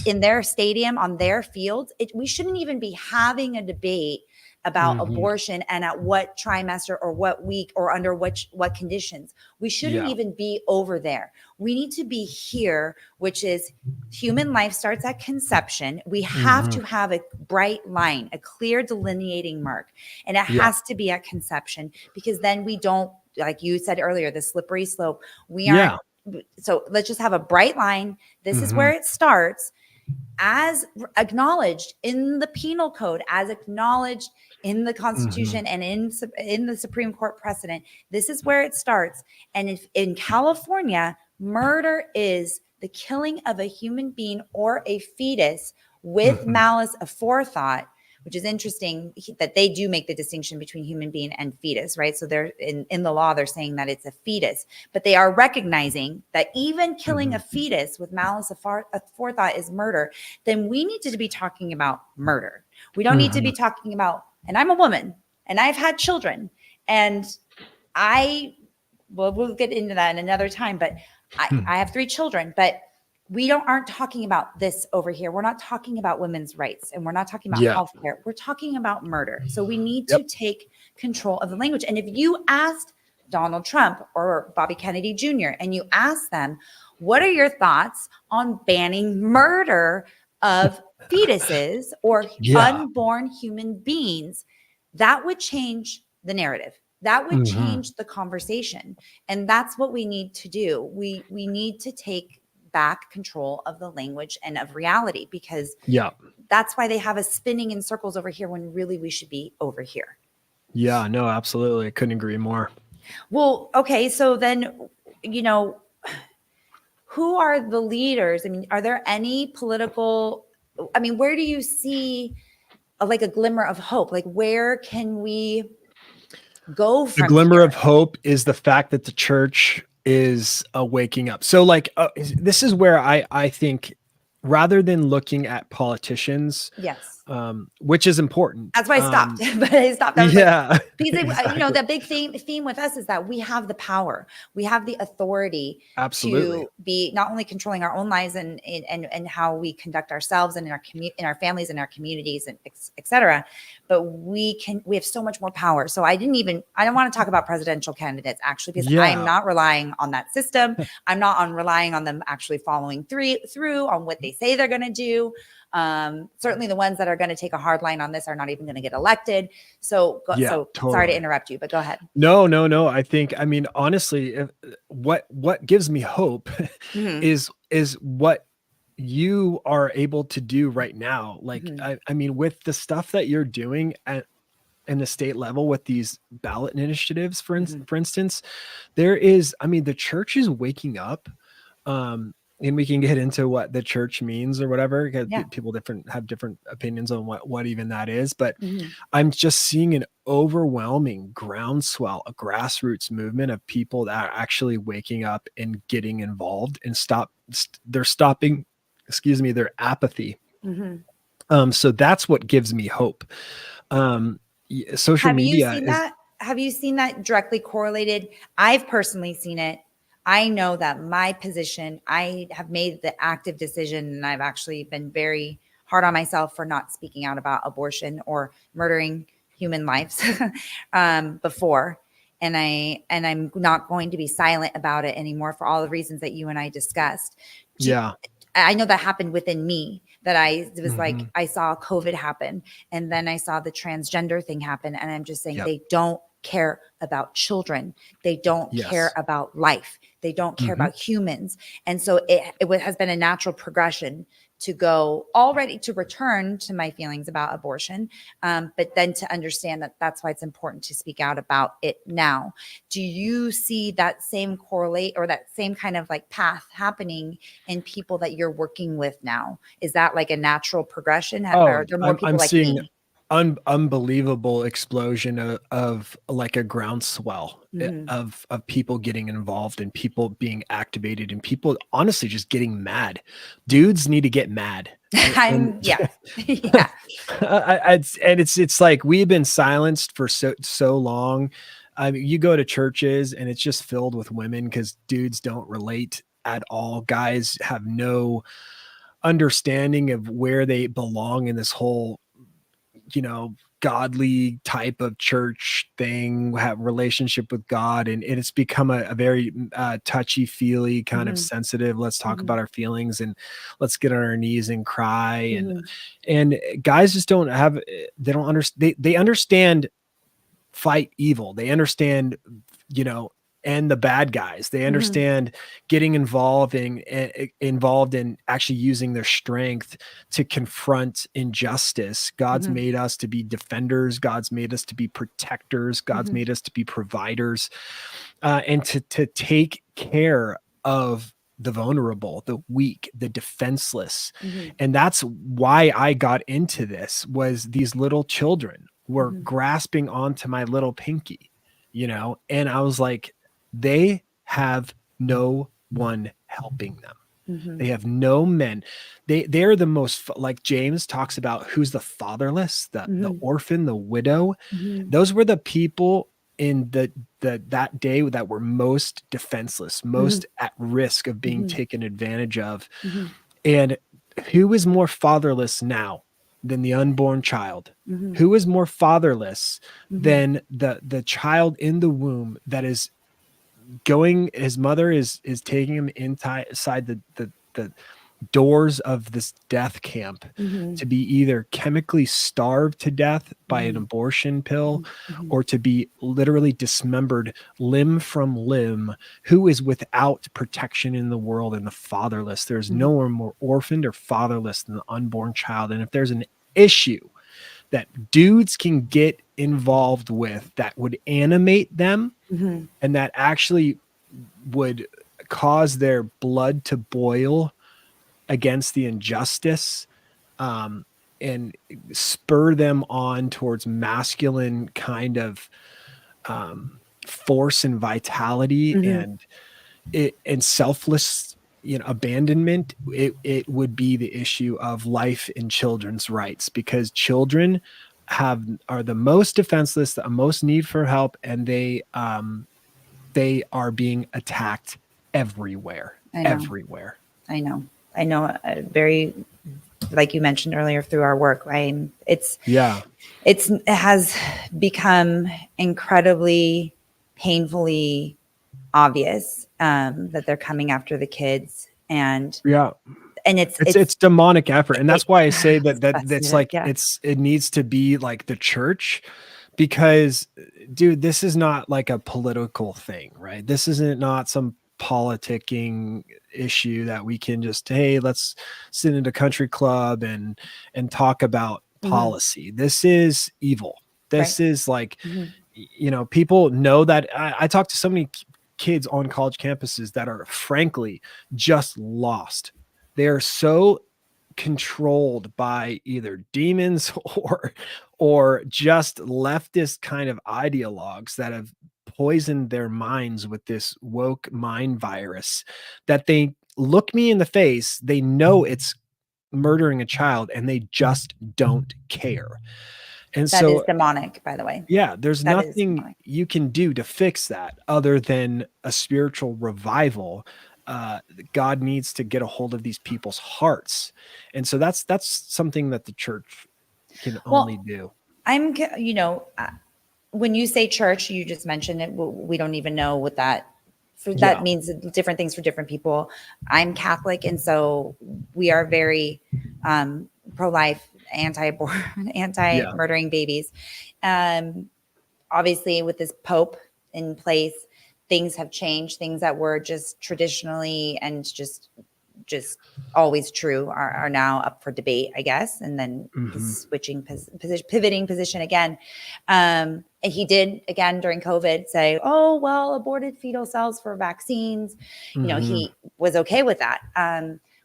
in their stadium, on their fields, we shouldn't even be having a debate about abortion and at what trimester or what week or under what conditions. We shouldn't even be over there. We need to be here, which is human life starts at conception. We have to have a bright line, a clear delineating mark, and it has to be at conception, because then we don't, like you said earlier, the slippery slope. We aren't. So let's just have a bright line. This is where it starts, as acknowledged in the penal code, as acknowledged in the Constitution and in the Supreme Court precedent. This is where it starts. And if in California, murder is the killing of a human being or a fetus with malice aforethought, which is interesting that they do make the distinction between human being and fetus, right? So they're in the law, they're saying that it's a fetus, but they are recognizing that even killing a fetus with malice aforethought is murder. Then we need to be talking about murder. We don't need to be talking about, and I'm a woman and I've had children, and we'll get into that in another time, but I have 3 children, but we aren't talking about this over here. We're not talking about women's rights, and we're not talking about healthcare. We're talking about murder. So we need to take control of the language. And if you asked Donald Trump or Bobby Kennedy Jr. and you ask them, what are your thoughts on banning murder of fetuses or unborn human beings, that would change the narrative. That would change the conversation. And that's what we need to do. We need to take back control of the language and of reality, because that's why they have us spinning in circles over here when really we should be over here. Yeah, no, absolutely. I couldn't agree more. Well, okay. So then, who are the leaders? I mean, are there any political, where do you see like a glimmer of hope? Like, where can we go from the glimmer here? of hope is the fact that the church is waking up. So like, this is where I think, rather than looking at politicians, which is important. That's why I stopped. But I stopped. I was because exactly. the big theme with us is that we have the power, we have the authority to be not only controlling our own lives and how we conduct ourselves and in our families and our communities and et cetera, but we have so much more power. So I don't want to talk about presidential candidates actually, because I am not relying on that system. I'm not relying on them actually following through on what they say they're going to do. Certainly the ones that are going to take a hard line on this are not even going to get elected. So sorry to interrupt you, but go ahead. No. I think, honestly, what gives me hope is what you are able to do right now. Like, with the stuff that you're doing in the state level with these ballot initiatives, for instance, there is, the church is waking up. And we can get into what the church means or whatever, because people have different opinions on what even that is. But I'm just seeing an overwhelming groundswell, a grassroots movement of people that are actually waking up and getting involved and they're stopping, their apathy. So that's what gives me hope. Social media. Have you seen that directly correlated? I've personally seen it. I know that my position, I have made the active decision, and I've actually been very hard on myself for not speaking out about abortion or murdering human lives before. And I'm not going to be silent about it anymore for all the reasons that you and I discussed. I know that happened within me, that I was like, I saw COVID happen, and then I saw the transgender thing happen. And I'm just saying, they don't care about children. They don't care about life. They don't care about humans. And so it has been a natural progression to return to my feelings about abortion, but then to understand that that's why it's important to speak out about it now. Do you see that same correlate or that same kind of like path happening in people that you're working with now? Is that like a natural progression? Are there more people like me? Unbelievable explosion of like a groundswell of people getting involved and people being activated and people honestly just getting mad. Dudes need to get mad. And it's like we've been silenced for so long. You go to churches and it's just filled with women because dudes don't relate at all. Guys have no understanding of where they belong in this whole godly type of church thing, have relationship with God, and it's become a very touchy feely kind of sensitive. Let's talk about our feelings and let's get on our knees and cry, and guys just don't have, they don't understand. They understand fight evil. They understand, and the bad guys. They understand getting involved in actually using their strength to confront injustice. God's made us to be defenders. God's made us to be protectors. God's made us to be providers, and to take care of the vulnerable, the weak, the defenseless. And that's why I got into this, was these little children were grasping onto my little pinky, and I was like, they have no one helping them. They have no men. They're the most, like James talks about, who's the fatherless, the orphan, the widow. Those were the people in that day that were most defenseless, most at risk of being taken advantage of. And who is more fatherless now than the unborn child? Who is more fatherless than the child in the womb that is going, his mother is taking him inside the doors of this death camp to be either chemically starved to death by an abortion pill or to be literally dismembered limb from limb, who is without protection in the world, and the fatherless. There's no one more orphaned or fatherless than the unborn child. And if there's an issue that dudes can get involved with that would animate them and that actually would cause their blood to boil against the injustice, and spur them on towards masculine kind of force and vitality and selfless, abandonment, it would be the issue of life and children's rights, because children are the most defenseless, the most need for help, and they are being attacked everywhere. I know, very, like you mentioned earlier, through our work, it has become incredibly painfully obvious that they're coming after the kids, and it's demonic effort. And that's why I say that's like, it needs to be like the church, because dude, this is not like a political thing, right? This isn't not some politicking issue that we can just, hey, let's sit in a country club and talk about policy. This is evil. This is like, people know that. I talk to so many kids on college campuses that are frankly just lost. They are so controlled by either demons or just leftist kind of ideologues that have poisoned their minds with this woke mind virus, that they look me in the face, they know it's murdering a child, and they just don't care. And that is demonic, by the way. Yeah, there's nothing you can do to fix that other than a spiritual revival. God needs to get a hold of these people's hearts. And so that's something that the church can only do. When you say church, you just mentioned it. We don't even know what that means. Different things for different people. I'm Catholic, and so we are very pro-life, anti-murdering babies. Obviously, with this Pope in place, things have changed. Things that were just traditionally and just always true are now up for debate, I guess. And then pivoting position again. And he did again during COVID say, "Oh, well, aborted fetal cells for vaccines." He was okay with that.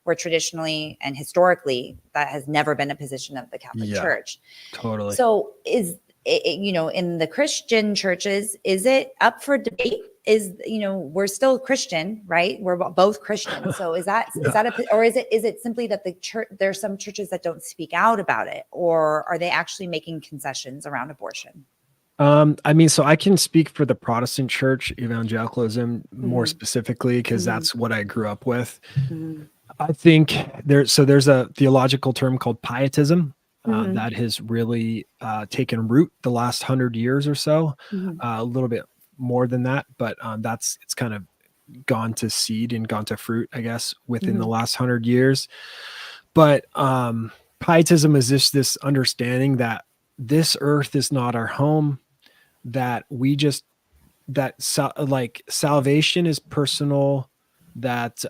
Where traditionally and historically that has never been a position of the Catholic Church. Totally. So is in the Christian churches, is it up for debate? We're still Christian, right? We're both Christian. So is that or is it simply that the church, there's some churches that don't speak out about it, or are they actually making concessions around abortion? So I can speak for the Protestant church, evangelicalism more specifically, because that's what I grew up with. I think there's a theological term called pietism. that has really taken root the last 100 years or so, a little bit more than that, but it's kind of gone to seed and gone to fruit, I guess, within the last 100 years. But pietism is this understanding that this earth is not our home, that salvation is personal, that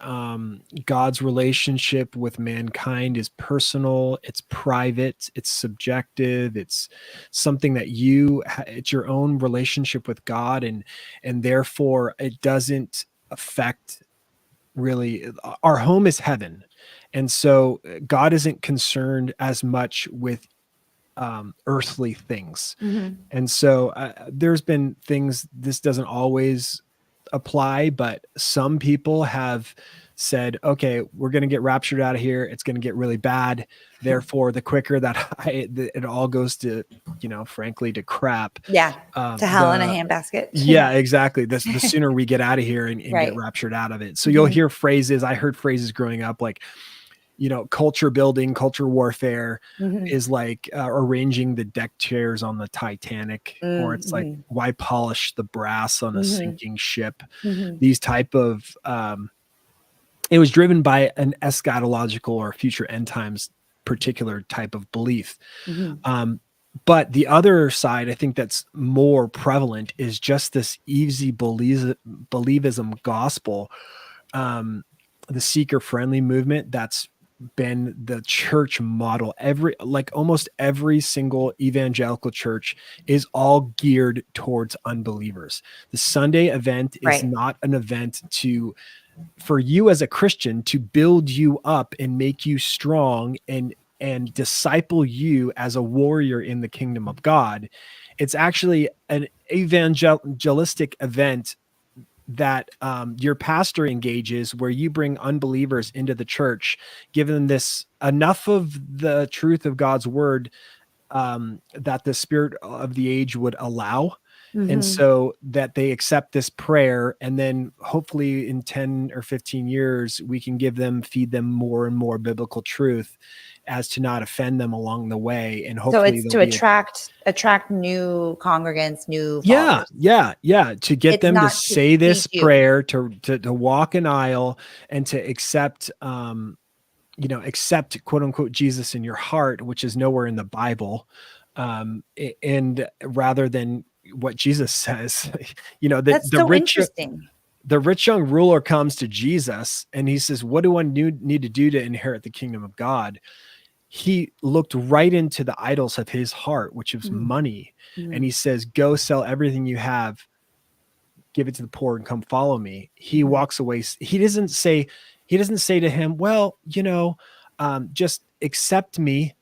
God's relationship with mankind is personal, it's private, it's subjective, it's something that it's your own relationship with God, and therefore it doesn't affect really. Our home is heaven, and so God isn't concerned as much with earthly things. And so there's been things, this doesn't always apply, but some people have said, okay, we're going to get raptured out of here, it's going to get really bad, therefore the quicker that it all goes to, frankly, to crap, to hell in a handbasket. Exactly, the sooner we get out of here and get raptured out of it. So you'll hear phrases, I heard phrases growing up like, culture building, culture warfare is like arranging the deck chairs on the Titanic, or it's like, why polish the brass on a sinking ship? These type of, it was driven by an eschatological or future end times particular type of belief. But the other side, I think that's more prevalent, is just this easy believism gospel, the seeker friendly movement that's been the church model. Almost every single evangelical church is all geared towards unbelievers. The Sunday event is not an event for you as a Christian to build you up and make you strong and disciple you as a warrior in the kingdom of God. It's actually an evangelistic event that your pastor engages, where you bring unbelievers into the church, give them this enough of the truth of God's word that the spirit of the age would allow. And so that they accept this prayer, and then hopefully in 10 or 15 years, we can feed them more and more biblical truth as to not offend them along the way. And hopefully so it's to attract new congregants, new followers. To get them to say this prayer, to walk an aisle, and to accept accept quote unquote Jesus in your heart, which is nowhere in the Bible. And rather than what Jesus says, that's so interesting. The rich young ruler comes to Jesus and he says, what do I need to do to inherit the kingdom of God? He looked right into the idols of his heart, which is money. And he says, go sell everything you have, give it to the poor, and come follow me. He walks away. He doesn't say to him, well, just accept me,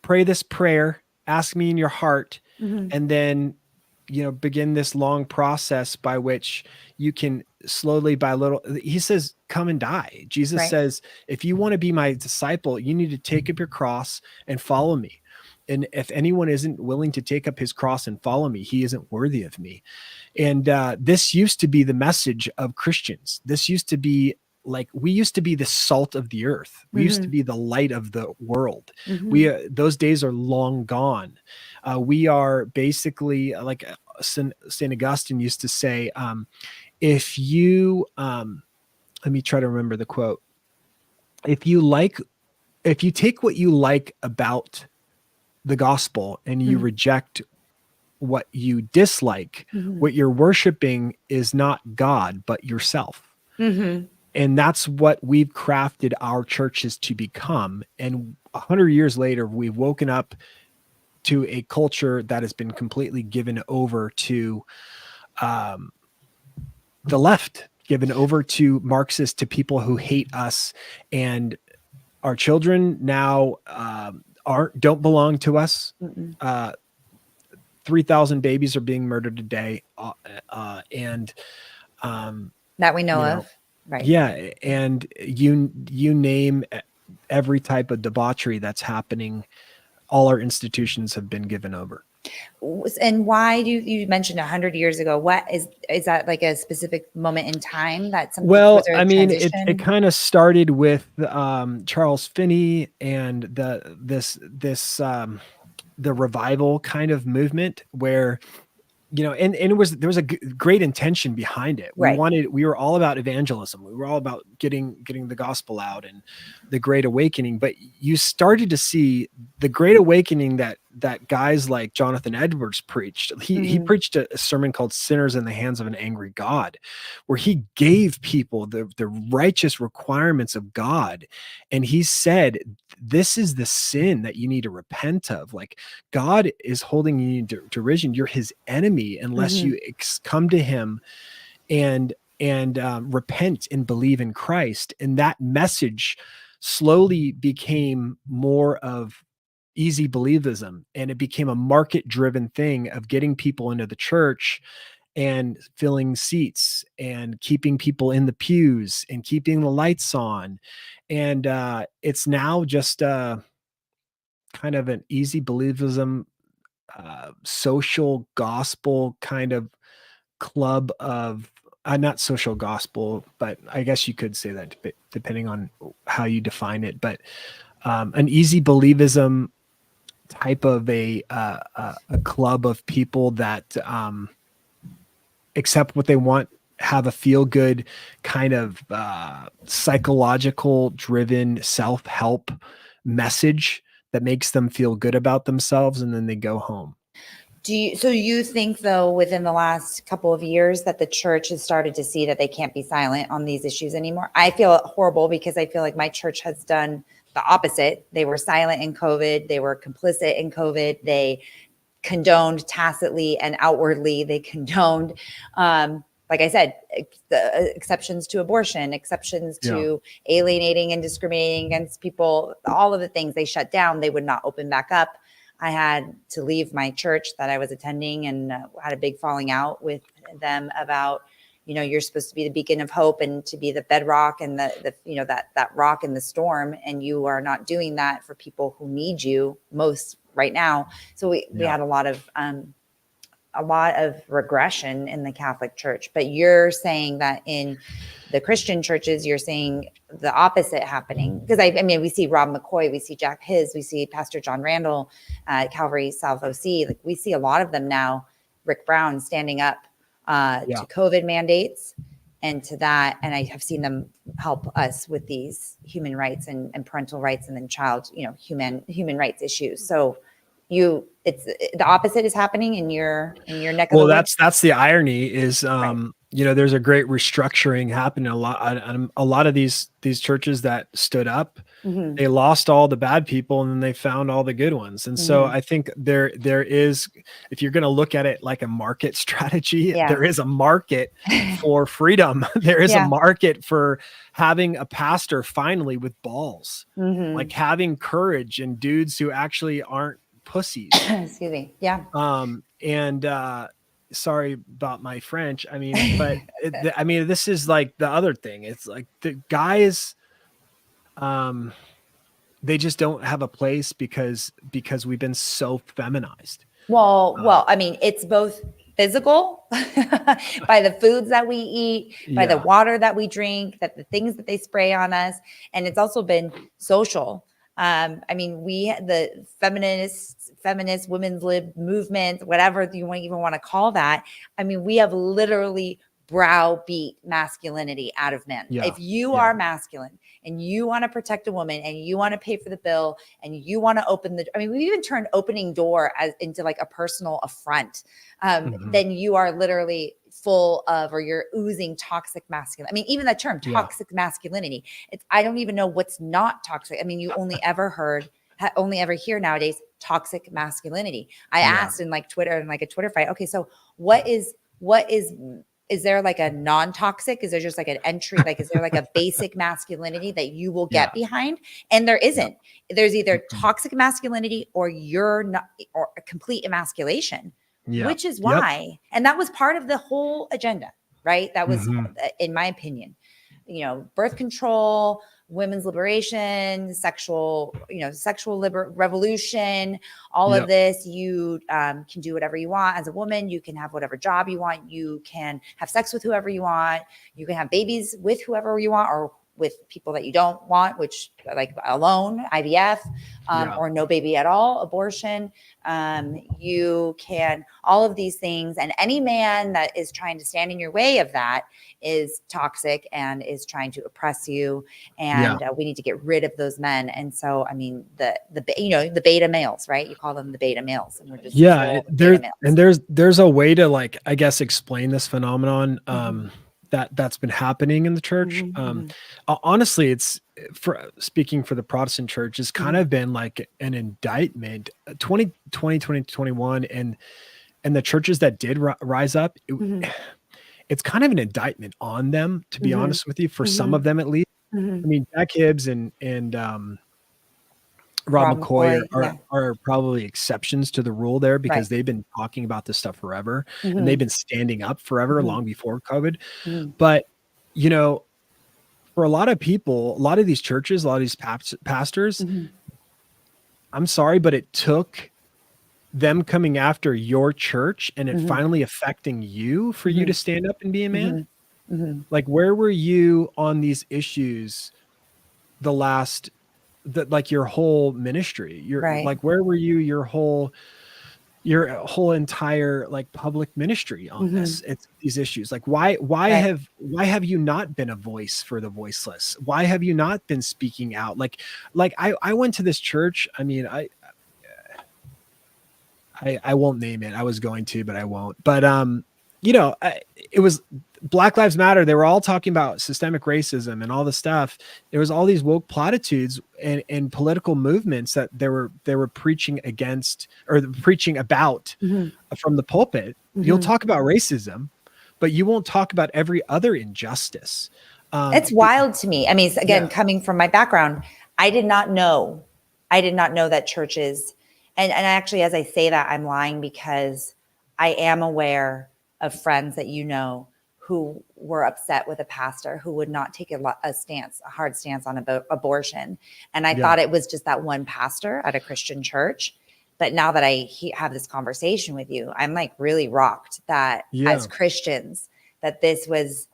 pray this prayer, ask me in your heart, and then, begin this long process by which you can slowly, by little, he says, come and die. Jesus says, if you want to be my disciple, you need to take up your cross and follow me. And if anyone isn't willing to take up his cross and follow me, he isn't worthy of me. And this used to be the message of Christians. This used to be we used to be the salt of the earth. We used to be the light of the world. Those days are long gone. We are basically like St. Augustine used to say, if you, let me try to remember the quote. If you take what you like about the gospel and you reject what you dislike, what you're worshiping is not God, but yourself. And that's what we've crafted our churches to become. And 100 years later, we've woken up to a culture that has been completely given over to the left, given over to Marxists, to people who hate us. And our children now don't belong to us. 3,000 babies are being murdered a day. And that we know of. Right. Yeah. And you name every type of debauchery that's happening, all our institutions have been given over. And why do you mentioned 100 years ago? What is that like a specific moment in time that something was Well, there a I mean, it transition? kind of started with Charles Finney and the revival kind of movement where, and there was a great intention behind it. Right. We were all about evangelism. We were all about getting the gospel out and the Great Awakening. But you started to see the Great Awakening that guys like Jonathan Edwards preached. He preached a sermon called "Sinners in the Hands of an Angry God," where he gave people the righteous requirements of God, and he said, "This is the sin that you need to repent of. Like, God is holding you in derision. You're his enemy unless you come to him and repent and believe in Christ." And that message slowly became more of easy believism, and it became a market driven thing of getting people into the church and filling seats and keeping people in the pews and keeping the lights on. And it's now just kind of an easy believism, social gospel kind of club of not social gospel, but I guess you could say that depending on how you define it, but an easy believism type of a club of people that accept what they want, have a feel good kind of psychological driven self-help message that makes them feel good about themselves, and then they go home. So you think though, within the last couple of years that the church has started to see that they can't be silent on these issues anymore? I feel horrible because I feel like my church has done the opposite. They were silent in COVID. They were complicit in COVID. They condoned tacitly and outwardly. They condoned, like I said, the exceptions to abortion, exceptions to alienating and discriminating against people, all of the things they shut down, they would not open back up. I had to leave my church that I was attending and had a big falling out with them about, you're supposed to be the beacon of hope and to be the bedrock and the that rock in the storm. And you are not doing that for people who need you most right now. So we had a lot of regression in the Catholic Church. But you're saying that in the Christian churches, you're seeing the opposite happening. Because I mean, we see Rob McCoy, we see Jack Hiz, we see Pastor John Randall at Calvary South OC. Like, we see a lot of them now, Rick Brown standing up to COVID mandates and to that. And I have seen them help us with these human rights and parental rights and then child, human rights issues. So it's the opposite is happening in your neck of the woods. That's the irony is, there's a great restructuring happening. A lot of these churches that stood up, they lost all the bad people and then they found all the good ones. And so I think there is, if you're going to look at it like a market strategy, there is a market for freedom. There is a market for having a pastor finally with balls, like having courage and dudes who actually aren't pussies. Excuse me. Yeah. Sorry about my French. I mean, but this is like the other thing. It's like the guys, they just don't have a place because we've been so feminized. Well, I mean, it's both physical by the foods that we eat, by the water that we drink, that the things that they spray on us. And it's also been social. I mean, the feminist women's lib movement, whatever you even want to call that. I mean, we have literally browbeat masculinity out of men. If you are masculine and you want to protect a woman and you want to pay for the bill and you want to we've even turned opening door into like a personal affront. Then you are literally full of, or you're oozing toxic masculinity. I mean, even that term toxic masculinity, I don't even know what's not toxic. I mean, you only ever hear nowadays toxic masculinity. I asked in like Twitter and like a Twitter fight, okay, so what is there like a non-toxic? Is there just like an entry? Like, is there like a basic masculinity that you will get behind? And there isn't. There's either toxic masculinity or you're not, or a complete emasculation, which is why, and that was part of the whole agenda, right? That was, in my opinion, birth control, women's liberation, sexual revolution, all of Yep. this. You can do whatever you want as a woman. You can have whatever job you want. You can have sex with whoever you want. You can have babies with whoever you want, or with people that you don't want, which like alone, IVF, or no baby at all, abortion. You can, all of these things. And any man that is trying to stand in your way of that is toxic and is trying to oppress you. And we need to get rid of those men. And so, I mean, the beta males, right? You call them the beta males. And we're just there's a way to, like, I guess, explain this phenomenon that's been happening in the church. Honestly, it's, for speaking for the Protestant church, has kind of been like an indictment. 2021 and the churches that did rise up, it's kind of an indictment on them, to be honest with you, for some of them at least. I mean, Jack Hibbs and Rob McCoy are probably exceptions to the rule there, because they've been talking about this stuff forever and they've been standing up forever, long before COVID. But, you know, for a lot of people, a lot of these churches, a lot of these pastors, I'm sorry, but it took them coming after your church and it finally affecting you for you to stand up and be a man. Like, where were you on these issues like your whole ministry? Like, where were you your whole entire, like, public ministry on these issues? Like, why have you not been a voice for the voiceless? Why have you not been speaking out? Like I went to this church. I mean, I won't name it. I was going to, but I won't. But you know, it was Black Lives Matter. They were all talking about systemic racism and all this stuff. There was all these woke platitudes and political movements that they were preaching against, or preaching about from the pulpit. You'll talk about racism, but you won't talk about every other injustice. It's wild to me. I mean, again, coming from my background, I did not know that churches, and actually, as I say that, I'm lying, because I am aware of friends that who were upset with a pastor who would not take a hard stance on abortion. And I thought it was just that one pastor at a Christian church. But now that I have this conversation with you, I'm like really rocked that as Christians, that this was,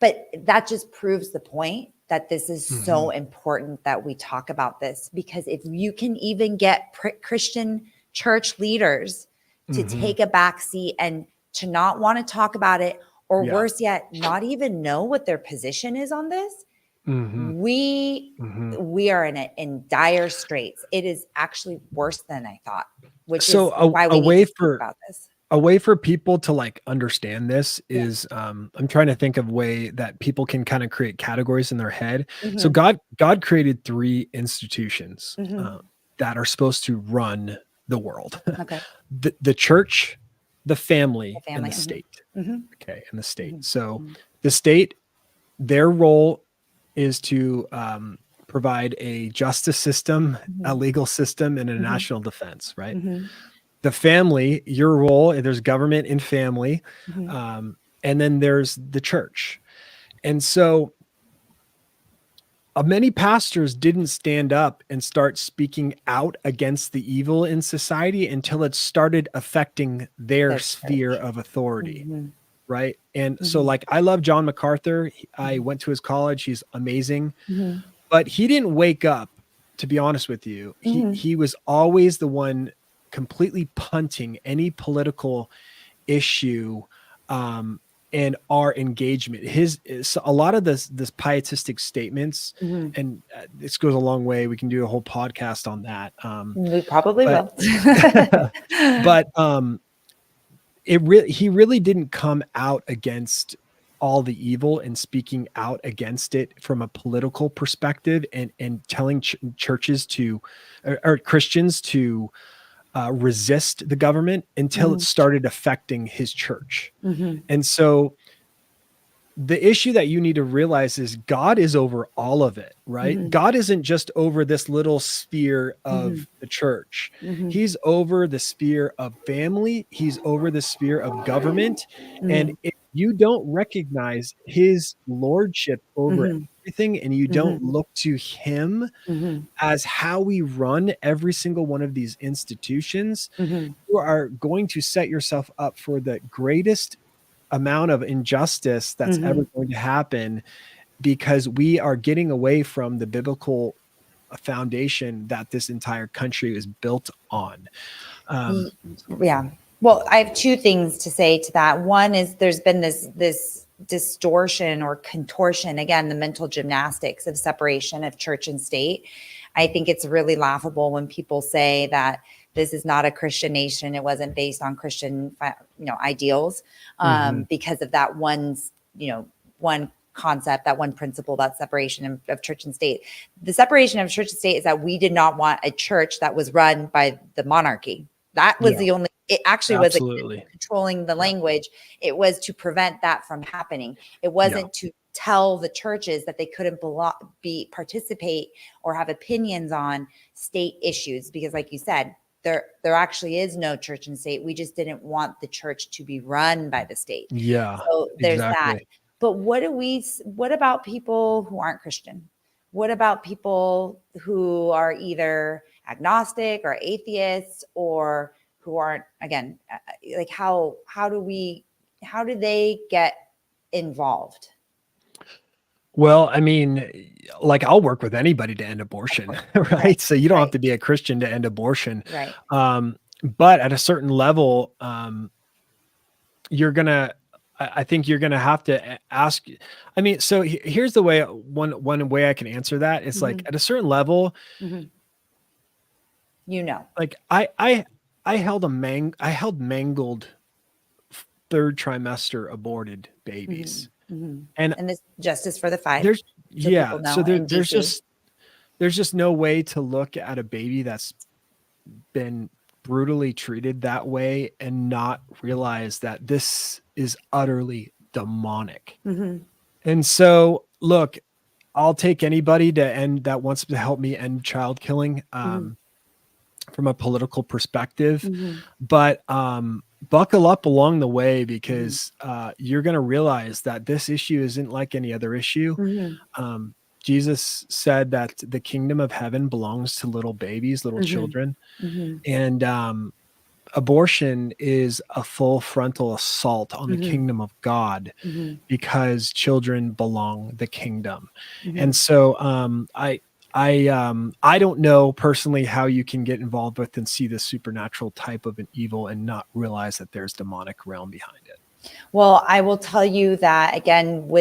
but that just proves the point that this is so important that we talk about this, because if you can even get Christian church leaders to take a back seat and to not want to talk about it, or worse yet, not even know what their position is on this, we are in dire straits. It is actually worse than I thought, which is why we need to talk about this. A way for people to, like, understand this is, I'm trying to think of a way that people can kind of create categories in their head. So God created 3 institutions that are supposed to run the world. The church, the family, and the state. Okay. And the state. So the state, their role is to provide a justice system, a legal system, and a national defense, right? The family, your role, there's government and family, and then there's the church. And so many pastors didn't stand up and start speaking out against the evil in society until it started affecting their sphere of authority. Right. And so, like, I love John MacArthur. I went to his college. He's amazing. But he didn't wake up, to be honest with you. He was always the one completely punting any political issue and our engagement. A lot of this pietistic statements, and this goes a long way. We can do a whole podcast on that. We probably will. But he really didn't come out against all the evil and speaking out against it from a political perspective and telling churches or Christians to resist the government until it started affecting his church. And so the issue that you need to realize is God is over all of it, right? God isn't just over this little sphere of the church. He's over the sphere of family. He's over the sphere of government. And if you don't recognize his lordship over everything, and you don't look to him as how we run every single one of these institutions, you are going to set yourself up for the greatest amount of injustice that's ever going to happen, because we are getting away from the biblical foundation that this entire country is built on. Yeah. Well, I have two things to say to that. One is there's been this distortion or contortion, again, the mental gymnastics of separation of church and state. I think it's really laughable when people say that this is not a Christian nation. It wasn't based on Christian, ideals, because of that one concept, that one principle, that separation of church and state. The separation of church and state is that we did not want a church that was run by the monarchy. That was the only, it actually was controlling the language. It was to prevent that from happening. It wasn't to tell the churches that they couldn't participate or have opinions on state issues, because like you said, there actually is no church and state. We just didn't want the church to be run by the state. Yeah. So there's that. But what about people who aren't Christian? What about people who are either agnostic or atheists, or who aren't, again, like how do they get involved? Well, I mean, like, I'll work with anybody to end abortion, right? So you don't have to be a Christian to end abortion. Right. But at a certain level, I think you're gonna have to ask. I mean, so here's the way. One way I can answer that is like at a certain level, like I held mangled third trimester aborted babies. And this justice for the 5. There's just no way to look at a baby that's been brutally treated that way and not realize that this is utterly demonic. And so, look, I'll take anybody that wants to help me end child killing from a political perspective, but buckle up along the way, because you're going to realize that this issue isn't like any other issue. Jesus said that the kingdom of heaven belongs to little babies, little children. And abortion is a full frontal assault on the kingdom of God, because children belong the kingdom. And so I don't know personally how you can get involved with and see the supernatural type of an evil and not realize that there's demonic realm behind it. Well, I will tell you that, again,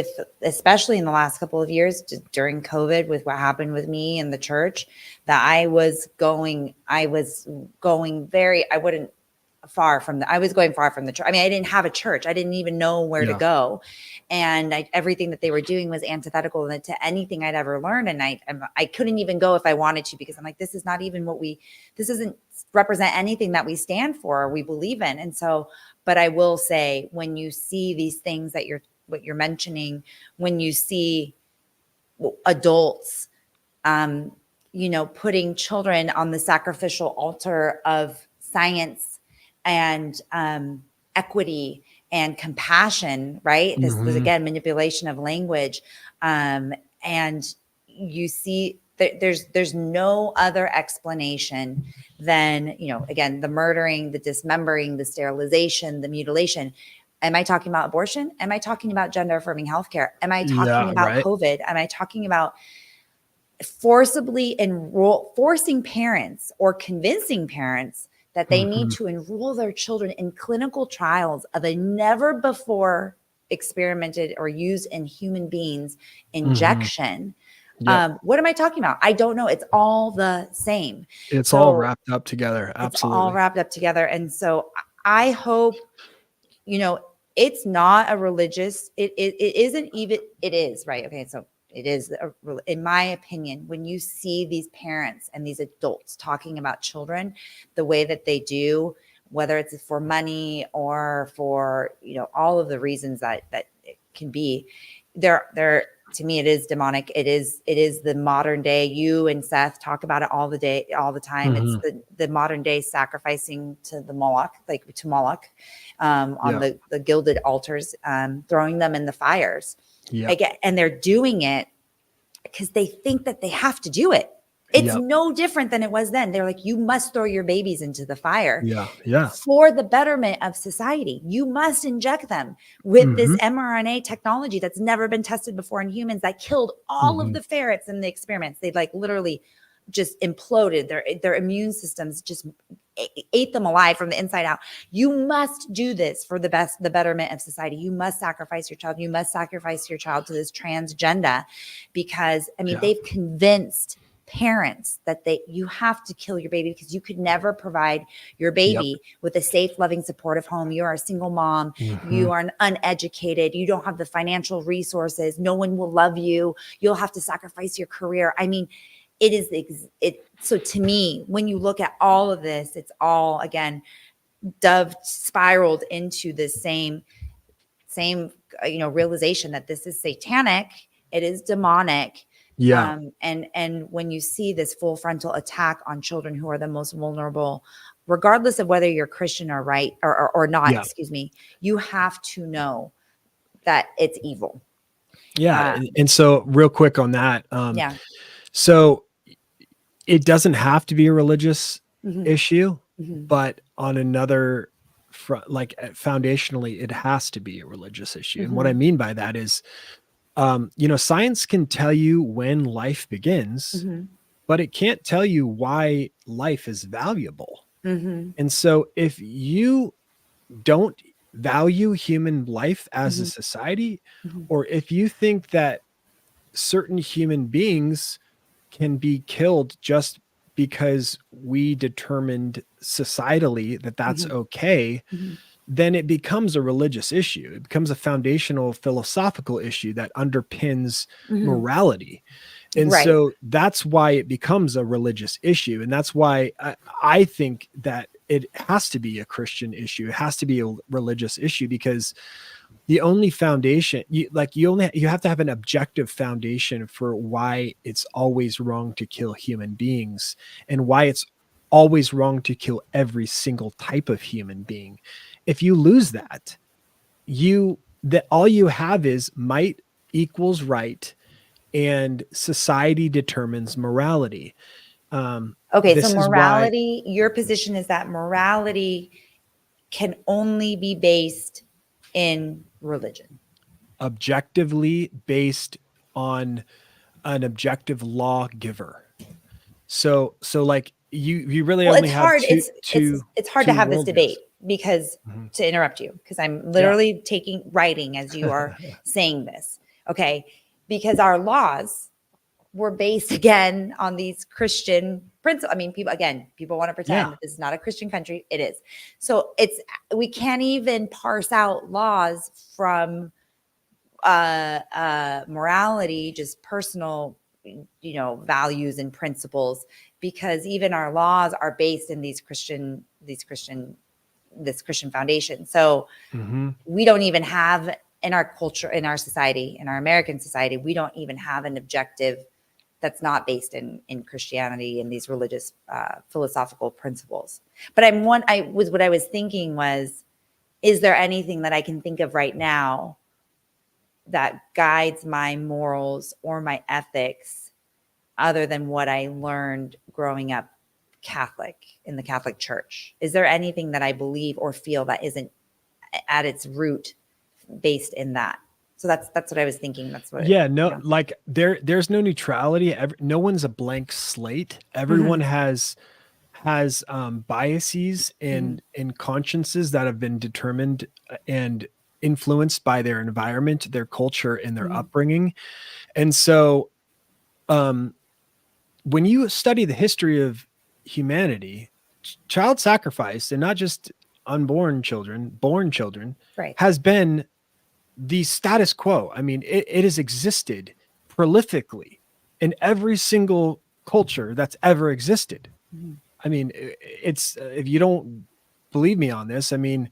especially in the last couple of years during COVID, with what happened with me and the church, that I was going far from the church. I mean, I didn't have a church. I didn't even know where to go. And everything that they were doing was antithetical to anything I'd ever learned. And I couldn't even go if I wanted to, because I'm like, this is not even this doesn't represent anything that we stand for or we believe in. And so, but I will say, when you see these things what you're mentioning, when you see adults, putting children on the sacrificial altar of science and equity and compassion, right? This was, again, manipulation of language. And you see there's no other explanation than, again, the murdering, the dismembering, the sterilization, the mutilation. Am I talking about abortion? Am I talking about gender affirming healthcare? Am I talking about COVID? Am I talking about forcibly forcing parents or convincing parents that they need to enroll their children in clinical trials of a never before experimented or used in human beings injection? What am I talking about? I don't know. It's all the same. It's all wrapped up together. Absolutely. It's all wrapped up together. And so I hope, it's not a religious, it isn't even, it is, right? Okay. So it is, in my opinion, when you see these parents and these adults talking about children the way that they do, whether it's for money or for, all of the reasons that it can be, they're to me, it is demonic. It is the modern day. You and Seth talk about it all the time. It's the modern day sacrificing to the Moloch, on the gilded altars, throwing them in the fires. Again, and they're doing it because they think that they have to do it. It's Yep. no different than it was then. They're like, you must throw your babies into the fire Yeah. for the betterment of society. You must inject them with this Mhm. mRNA technology that's never been tested before in humans, that killed all of Mhm. the ferrets in the experiments. They like literally just imploded. Their immune systems just ate them alive from the inside out. You must do this for the betterment of society. You must sacrifice your child. You must sacrifice your child to this transgender, because I mean, Yeah. they've convinced parents that you have to kill your baby because you could never provide your baby with a safe, loving, supportive home. You are a single mom. You are uneducated. You don't have the financial resources. No one will love you. You'll have to sacrifice your career. I mean, so to me, when you look at all of this, it's all, again, spiraled into the same realization that this is satanic. It is demonic. Yeah. And when you see this full frontal attack on children who are the most vulnerable, regardless of whether you're Christian or not, Yeah. excuse me, you have to know that it's evil. Yeah. And so real quick on that. Yeah. So it doesn't have to be a religious issue, Mhm. but on another front, like foundationally, it has to be a religious issue. And what I mean by that is, science can tell you when life begins, but it can't tell you why life is valuable. And so if you don't value human life as a society, or if you think that certain human beings can be killed just because we determined societally that that's okay, then it becomes a religious issue. It becomes a foundational philosophical issue that underpins morality. And Right. so that's why it becomes a religious issue. And that's why I think that it has to be a Christian issue. It has to be a religious issue, because the only foundation, you have to have an objective foundation for why it's always wrong to kill human beings, and why it's always wrong to kill every single type of human being. If you lose that, all you have is might equals right, and society determines morality. Okay. So This is why your position is that morality can only be based in religion. objectively based on an objective lawgiver. So like you really Well, only it's have hard. It's hard to two have this worldviews. debate because, Mhm. to interrupt you, because I'm Yeah. literally writing as you are saying this. Okay. Because our laws were based again on these Christian principles. I mean, people want to pretend Yeah. that this is not a Christian country. It is. So we can't even parse out laws from morality, just personal, values and principles, because even our laws are based in this Christian foundation. So Mhm. we don't even have, in our culture, in our society, in our American society, we don't even have an objective that's not based in Christianity and these religious philosophical principles. But what I was thinking was, is there anything that I can think of right now that guides my morals or my ethics other than what I learned growing up Catholic in the Catholic Church? Is there anything that I believe or feel that isn't at its root based in that? So that's what I was thinking. That's what. Yeah, no, like there's no neutrality. No one's a blank slate. Everyone has biases and consciences that have been determined and influenced by their environment, their culture, and their upbringing. And so when you study the history of humanity, child sacrifice, and not just unborn children, born children, Right. has been the status quo. I mean, it has existed prolifically in every single culture that's ever existed. I mean, it's if you don't believe me on this, I mean,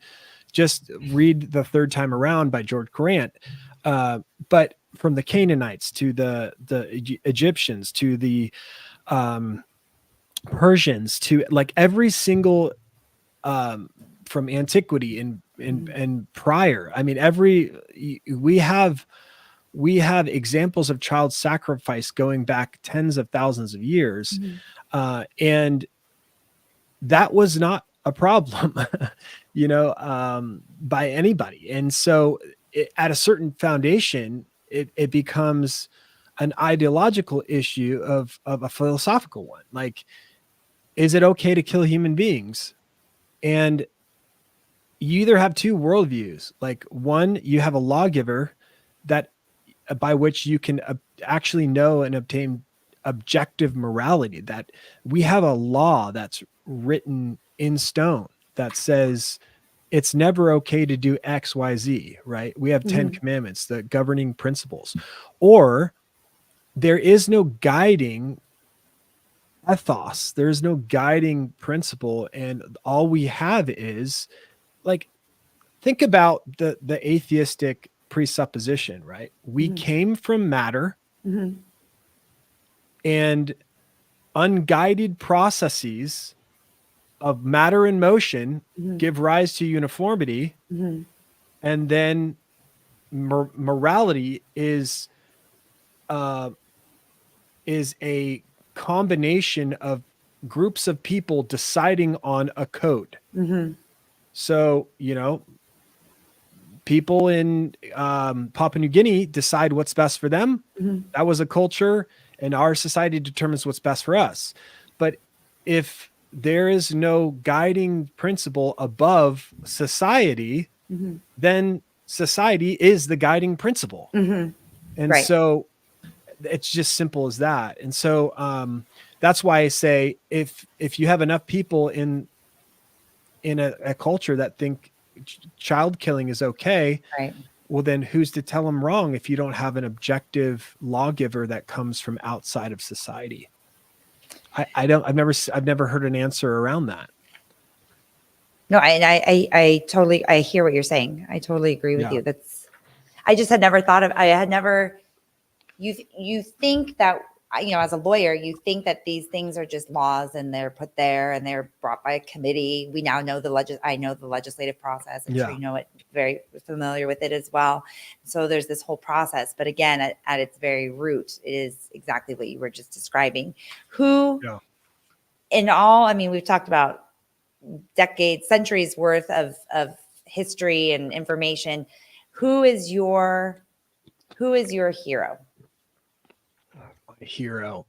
just read The Third Time Around by George Grant. But from the Canaanites to the Egyptians to the Persians to like every single from antiquity and prior. I mean, we have we have examples of child sacrifice going back tens of thousands of years. And that was not a problem, by anybody. And so at a certain foundation, it becomes an ideological issue of a philosophical one. Like, is it okay to kill human beings? And you either have two worldviews. Like, one, you have a lawgiver that by which you can actually know and obtain objective morality, that we have a law that's written in stone that says it's never okay to do X, Y, Z, right? We have 10 commandments, the governing principles. Or there is no guiding ethos. There's no guiding principle. And all we have is, like, think about the atheistic presupposition, right? We came from matter, and unguided processes of matter in motion give rise to uniformity. And then morality is a combination of groups of people deciding on a code. So, people in Papua New Guinea decide what's best for them. That was a culture, and our society determines what's best for us. But if there is no guiding principle above society, then society is the guiding principle. And Right. so it's just simple as that. And so that's why I say, if you have enough people in a culture that think child killing is okay, Right. well, then who's to tell them wrong if you don't have an objective lawgiver that comes from outside of society? I've never heard an answer around that. No, I totally, I hear what you're saying. I totally agree with you. I just had never thought of, you think that, as a lawyer, you think that these things are just laws and they're put there and they're brought by a committee. We now know I know the legislative process. I'm sure you know it, very familiar with it as well. So there's this whole process, but again, at its very root, it is exactly what you were just describing. In all, we've talked about decades, centuries worth of history and information. Who is your hero? Hero.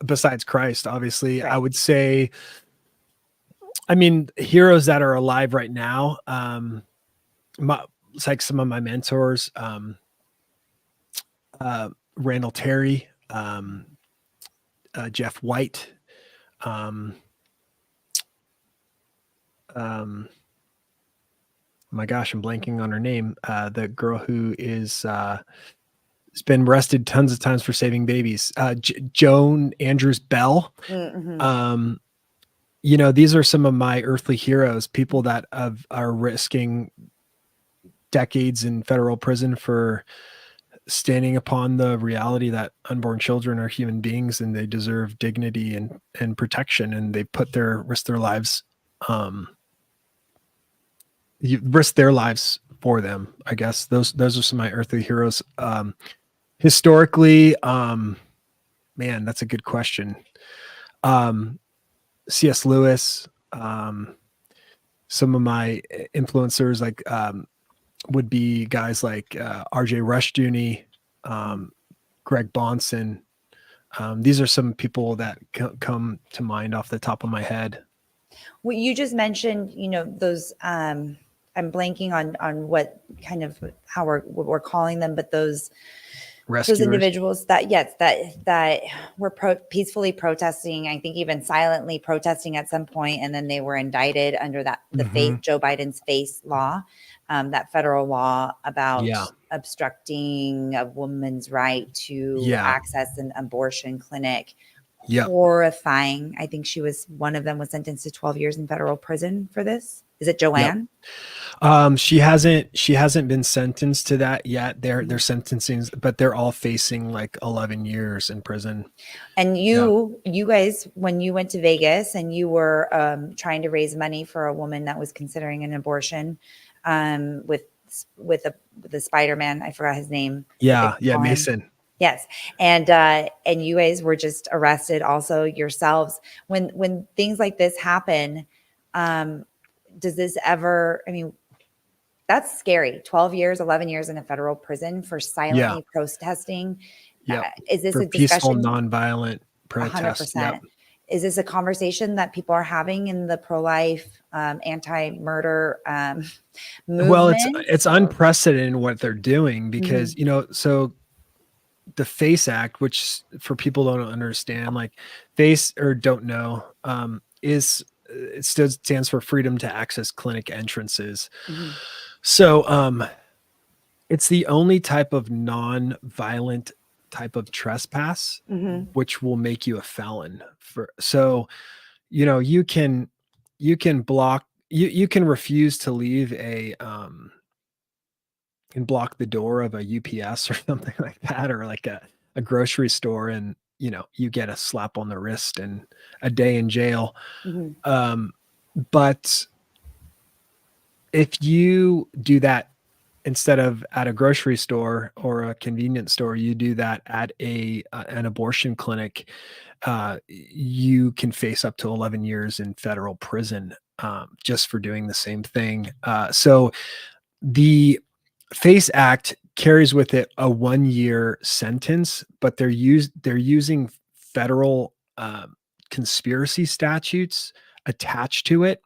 Besides Christ, obviously, Right. I would say, heroes that are alive right now. It's like some of my mentors, Randall Terry, Jeff White, my gosh, I'm blanking on her name. The girl who has been arrested tons of times for saving babies. Joan Andrews Bell. These are some of my earthly heroes, people that are risking decades in federal prison for standing upon the reality that unborn children are human beings and they deserve dignity and protection. And they risk their lives, risk their lives for them. I guess those are some of my earthly heroes. Historically, man, that's a good question. C.S. Lewis, some of my influencers would be guys like R.J. Rushdoony, Greg Bonson. These are some people that come to mind off the top of my head. Well, you just mentioned, those. I'm blanking on what kind of how we're calling them, but those rescuers. Those individuals that were peacefully protesting, I think even silently protesting at some point, and then they were indicted under the Joe Biden's FACE law, that federal law about obstructing a woman's right to access an abortion clinic. Horrifying. I think one of them was sentenced to 12 years in federal prison for this. Is it Joanne? She hasn't been sentenced to that yet. They're sentencing, but they're all facing like 11 years in prison. And you guys, when you went to Vegas and you were trying to raise money for a woman that was considering an abortion, with the Spider-Man. I forgot his name. Yeah. Mason. Yes. And you guys were just arrested also yourselves. When things like this happen, does this ever, I mean, that's scary. 12 years, 11 years in a federal prison for silently protesting. Yep. Is this for a discussion? Peaceful, nonviolent protest. 100%. Yep. Is this a conversation that people are having in the pro-life, anti-murder movement? Well, it's unprecedented what they're doing because, so the FACE Act, which for people who don't understand, like FACE or don't know, it still stands for Freedom to Access Clinic Entrances. So it's the only type of non-violent type of trespass which will make you a felon. You can block, you can refuse to leave and block the door of a UPS or something like that, or like a grocery store, and you get a slap on the wrist and a day in jail. But if you do that instead of at a grocery store or a convenience store, you do that at an abortion clinic, you can face up to 11 years in federal prison just for doing the same thing. So the FACE Act carries with it a 1-year sentence, but they're using federal conspiracy statutes attached to it,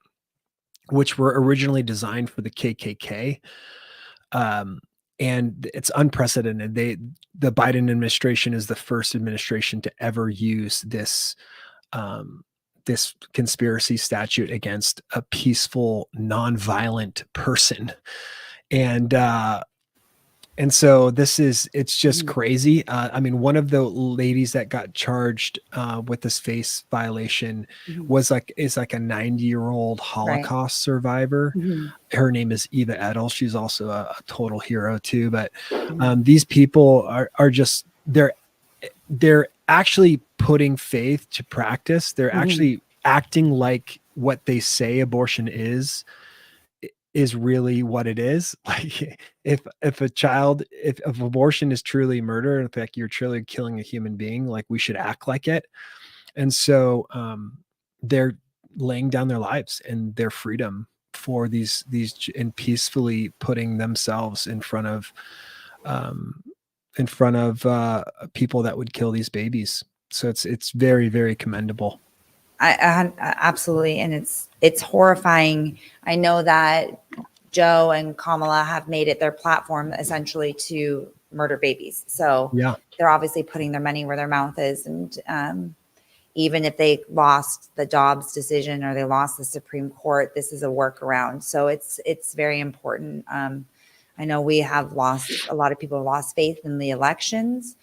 which were originally designed for the KKK. And it's unprecedented. The Biden administration is the first administration to ever use this conspiracy statute against a peaceful, nonviolent person. And so it's just crazy. I mean, one of the ladies that got charged with this FACE violation is like a 90-year-old Holocaust survivor. Her name is Eva Edel. She's also a total hero too. But these people are just, they're actually putting faith to practice. They're actually acting like what they say abortion is really what it is. Like if abortion is truly murder, in fact, you're truly killing a human being, like we should act like it. And so they're laying down their lives and their freedom for these and peacefully putting themselves in front of people that would kill these babies. So it's very, very commendable. I absolutely. And it's horrifying. I know that Joe and Kamala have made it their platform essentially to murder babies. So they're obviously putting their money where their mouth is. And even if they lost the Dobbs decision or they lost the Supreme Court, this is a workaround. So it's very important. I know a lot of people have lost faith in the elections.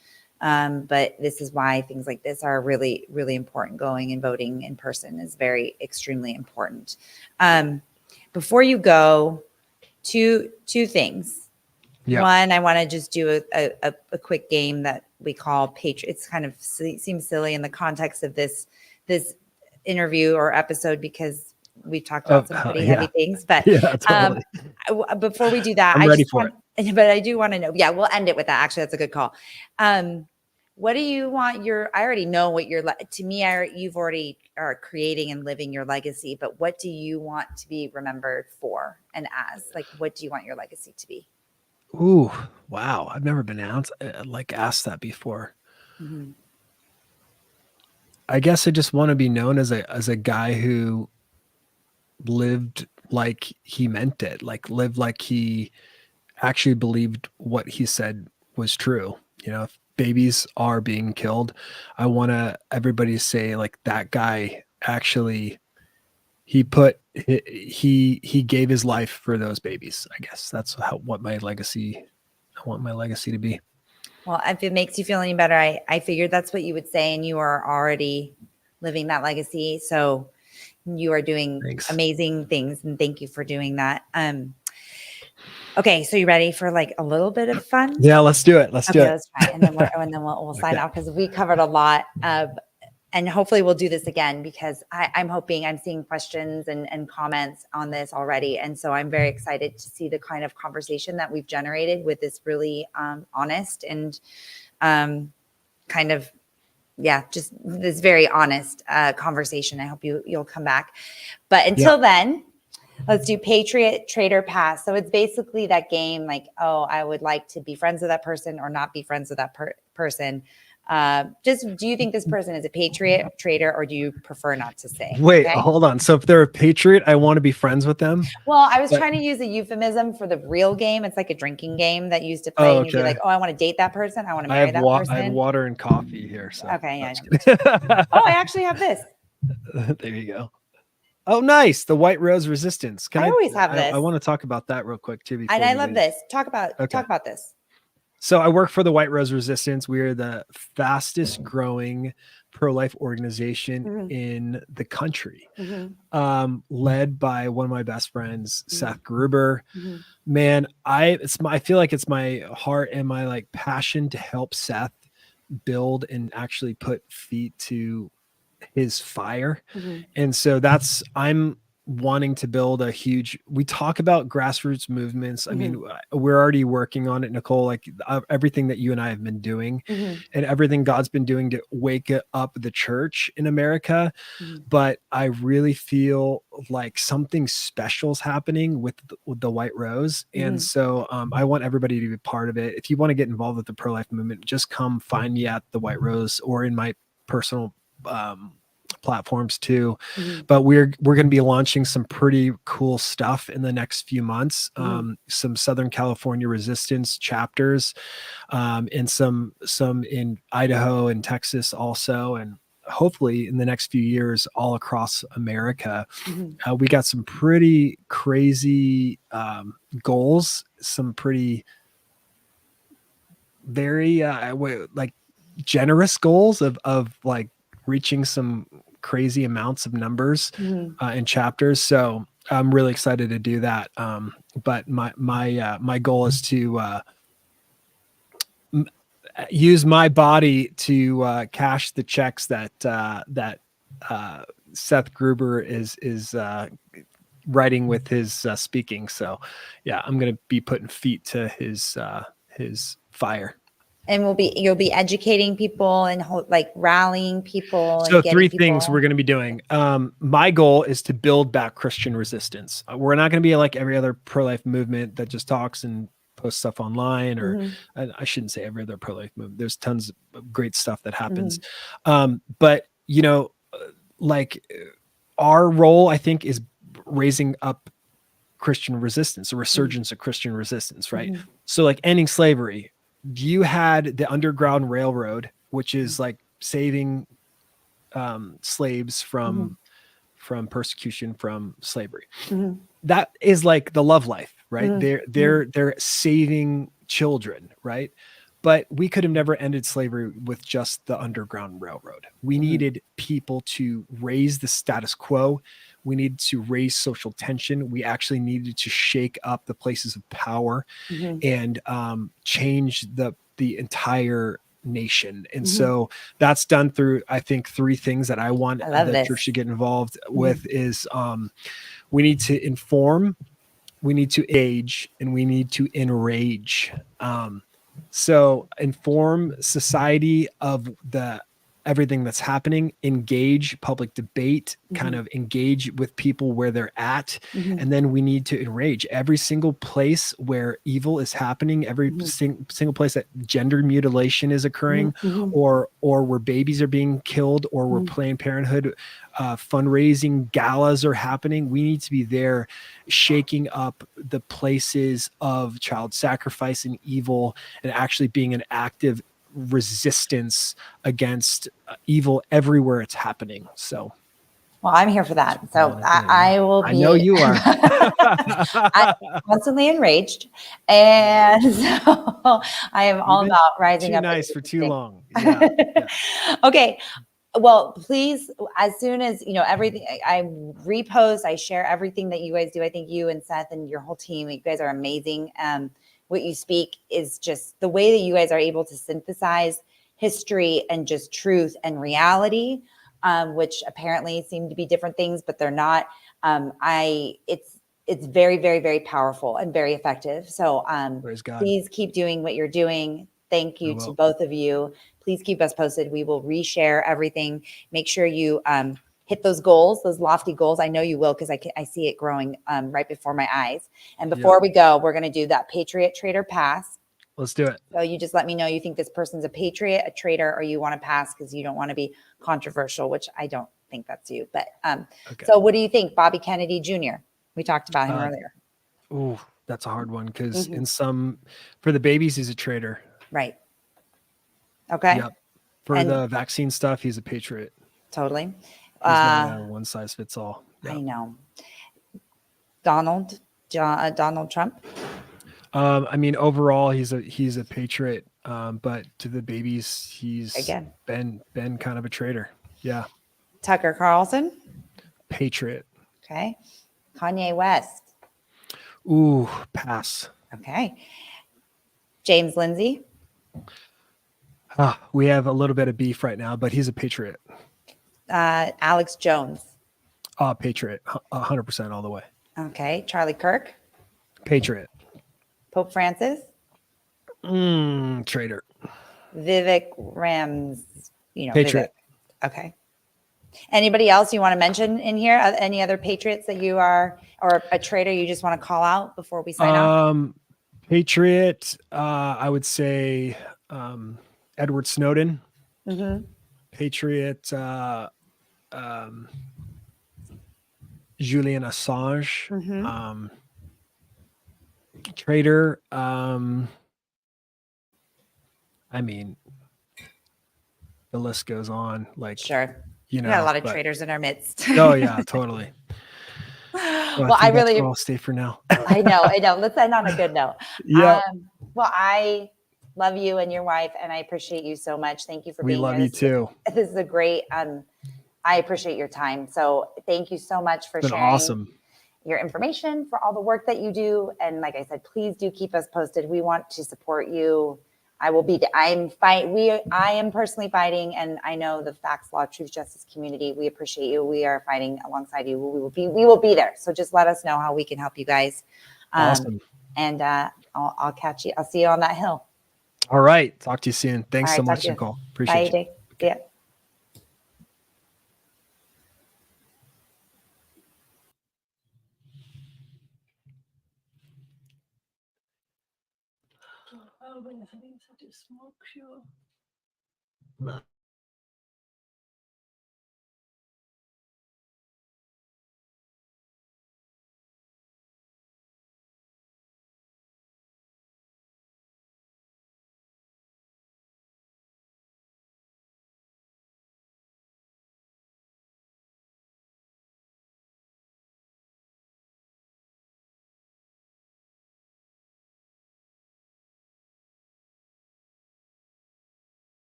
But this is why things like this are really, really important. Going and voting in person is extremely important. Before you go, two things. One, I want to just do a quick game that we call Patriot. It's kind of seems silly in the context of this interview or episode because we've talked about some pretty heavy things. But totally. Before we do that, I'm ready for it. But I do want to know. Yeah, we'll end it with that. Actually, that's a good call. What do you want I already know what to me, you've already are creating and living your legacy, but what do you want to be remembered for and as? Like, what do you want your legacy to be? Ooh, wow. I've never been asked that before. I guess I just want to be known as a guy who lived like he meant it, like lived like he actually believed what he said was true. If babies are being killed, I want everybody to say, like, that guy actually, he gave his life for those babies. I guess that's I want my legacy to be. Well, if it makes you feel any better, I figured that's what you would say, and you are already living that legacy. So you are doing amazing things, and thank you for doing that. Okay, so you ready for like a little bit of fun? Yeah, let's do it. Let's do it. Let's try, and then we'll sign off because we covered a lot of and hopefully we'll do this again, because I'm seeing questions and comments on this already. And so I'm very excited to see the kind of conversation that we've generated with this really honest and kind of, just this very honest conversation. I hope you'll come back. But until then, let's do Patriot, Traitor, Pass. So it's basically that game like, oh, I would like to be friends with that person or not be friends with that person. Just, do you think this person is a patriot, traitor, or do you prefer not to say? Wait, hold on. So if they're a patriot, I want to be friends with them? Well, I was trying to use a euphemism for the real game. It's like a drinking game that you used to play. And you'd be like, oh, I want to date that person. I want to marry that person. I have water and coffee here. So. Okay, yeah. Oh, I actually have this. There you go. Oh, nice. The White Rose Resistance. I always have this. I want to talk about that real quick too. And I love this. Talk about this. So I work for the White Rose Resistance. We are the fastest growing pro-life organization in the country, led by one of my best friends, Seth Gruber. Man, I feel like it's my heart and my like passion to help Seth build and actually put feet to his fire. And so I'm wanting to build we talk about grassroots movements. I mean, we're already working on it, Nicole, like everything that you and I have been doing and everything God's been doing to wake up the church in America. But I really feel like something special is happening with the White Rose. And so I want everybody to be part of it. If you want to get involved with the pro-life movement, just come find me at the White Rose or in my personal platforms too. But we're going to be launching some pretty cool stuff in the next few months. Some Southern California resistance chapters, and some in Idaho and Texas also, and hopefully in the next few years all across America. We got some pretty crazy goals, some pretty very like generous goals of like reaching some crazy amounts of numbers and chapters. So I'm really excited to do that. But my goal is to use my body to cash the checks that Seth Gruber is writing with his speaking. So yeah, I'm going to be putting feet to his fire. And you'll be educating people and like rallying people. So 3 things we're going to be doing. My goal is to build back Christian resistance. We're not going to be like every other pro-life movement that just talks and posts stuff online, or I shouldn't say every other pro-life movement. There's tons of great stuff that happens. But you know, like our role, I think, is raising up Christian resistance, a resurgence of Christian resistance, right? So like ending slavery. You had the Underground Railroad, which is like saving slaves from persecution, from slavery. That is like the love life, right? They're saving children, right? But we could have never ended slavery with just the Underground Railroad. We needed people to raise the status quo. We needed to raise social tension. We actually needed to shake up the places of power and change the entire nation. And so that's done through, I think, 3 things that I want the church to get involved with is we need to inform, we need to age, and we need to enrage. So inform society of everything that's happening, engage public debate, kind of engage with people where they're at. And then we need to enrage every single place where evil is happening, every single place that gender mutilation is occurring, or where babies are being killed, or where Planned Parenthood fundraising galas are happening. We need to be there shaking up the places of child sacrifice and evil, and actually being an active resistance against evil everywhere it's happening. So well, I'm here for that. So I will be. I know you are. I'm constantly enraged, and so I am all about rising up. Too nice for too long. Yeah. Okay. Well, please, as soon as, you know, everything, I repost, I share everything that you guys do. I think you and Seth and your whole team, you guys are amazing. What you speak is just the way that you guys are able to synthesize history and just truth and reality which apparently seem to be different things, but they're not. It's very, very, very powerful and very effective. So Praise God. please keep doing what you're doing. Thank you to both of you. Please keep us posted. We will reshare everything. Make sure you hit those goals, those lofty goals. I know you will, because I see it growing right before my eyes. And before we go, we're going to do that Patriot Traitor Pass. Let's do it. So you just let me know you think this person's a patriot, a traitor, or you want to pass because you don't want to be controversial, which I don't think that's you. But so what do you think, Bobby Kennedy Jr.? We talked about him earlier. Oh, that's a hard one, because in for the babies, he's a traitor. Right. Okay. Yep. For the vaccine stuff, he's a patriot. Totally. He's not a one size fits all. Yep. I know. Donald Trump. I mean, overall, he's a patriot. But to the babies, he's been kind of a traitor. Yeah. Tucker Carlson. Patriot. Okay. Kanye West. Ooh, pass. Okay. James Lindsay. We have a little bit of beef right now, but he's a patriot. Alex Jones. Patriot. 100% all the way. Okay. Charlie Kirk. Patriot. Pope Francis. Traitor. Vivek Rams. Patriot. Vivek. Okay. Anybody else you want to mention in here? Any other patriots that you are, or a traitor you just want to call out before we sign off? Patriot. I would say Edward Snowden. Patriot. Julian Assange. Traitor. I mean, the list goes on. Like, sure. We got a lot of traitors in our midst. Oh yeah, totally. Well, I really I'll stay for now. I know. Let's end on a good note. Yeah. Well, I love you and your wife, and I appreciate you so much. Thank you for being here. We love you too. This is a great. I appreciate your time. So thank you so much for sharing your information, for all the work that you do. And like I said, please do keep us posted. We want to support you. I am personally fighting, and I know the Facts Law Truth Justice community. We appreciate you. We are fighting alongside you. We will be there. So just let us know how we can help you guys. Awesome. And I'll catch you. I'll see you on that hill. All right. Talk to you soon. Thanks so much, Nicole. Appreciate it. Bye, yeah. Oh, but having such a smoke show.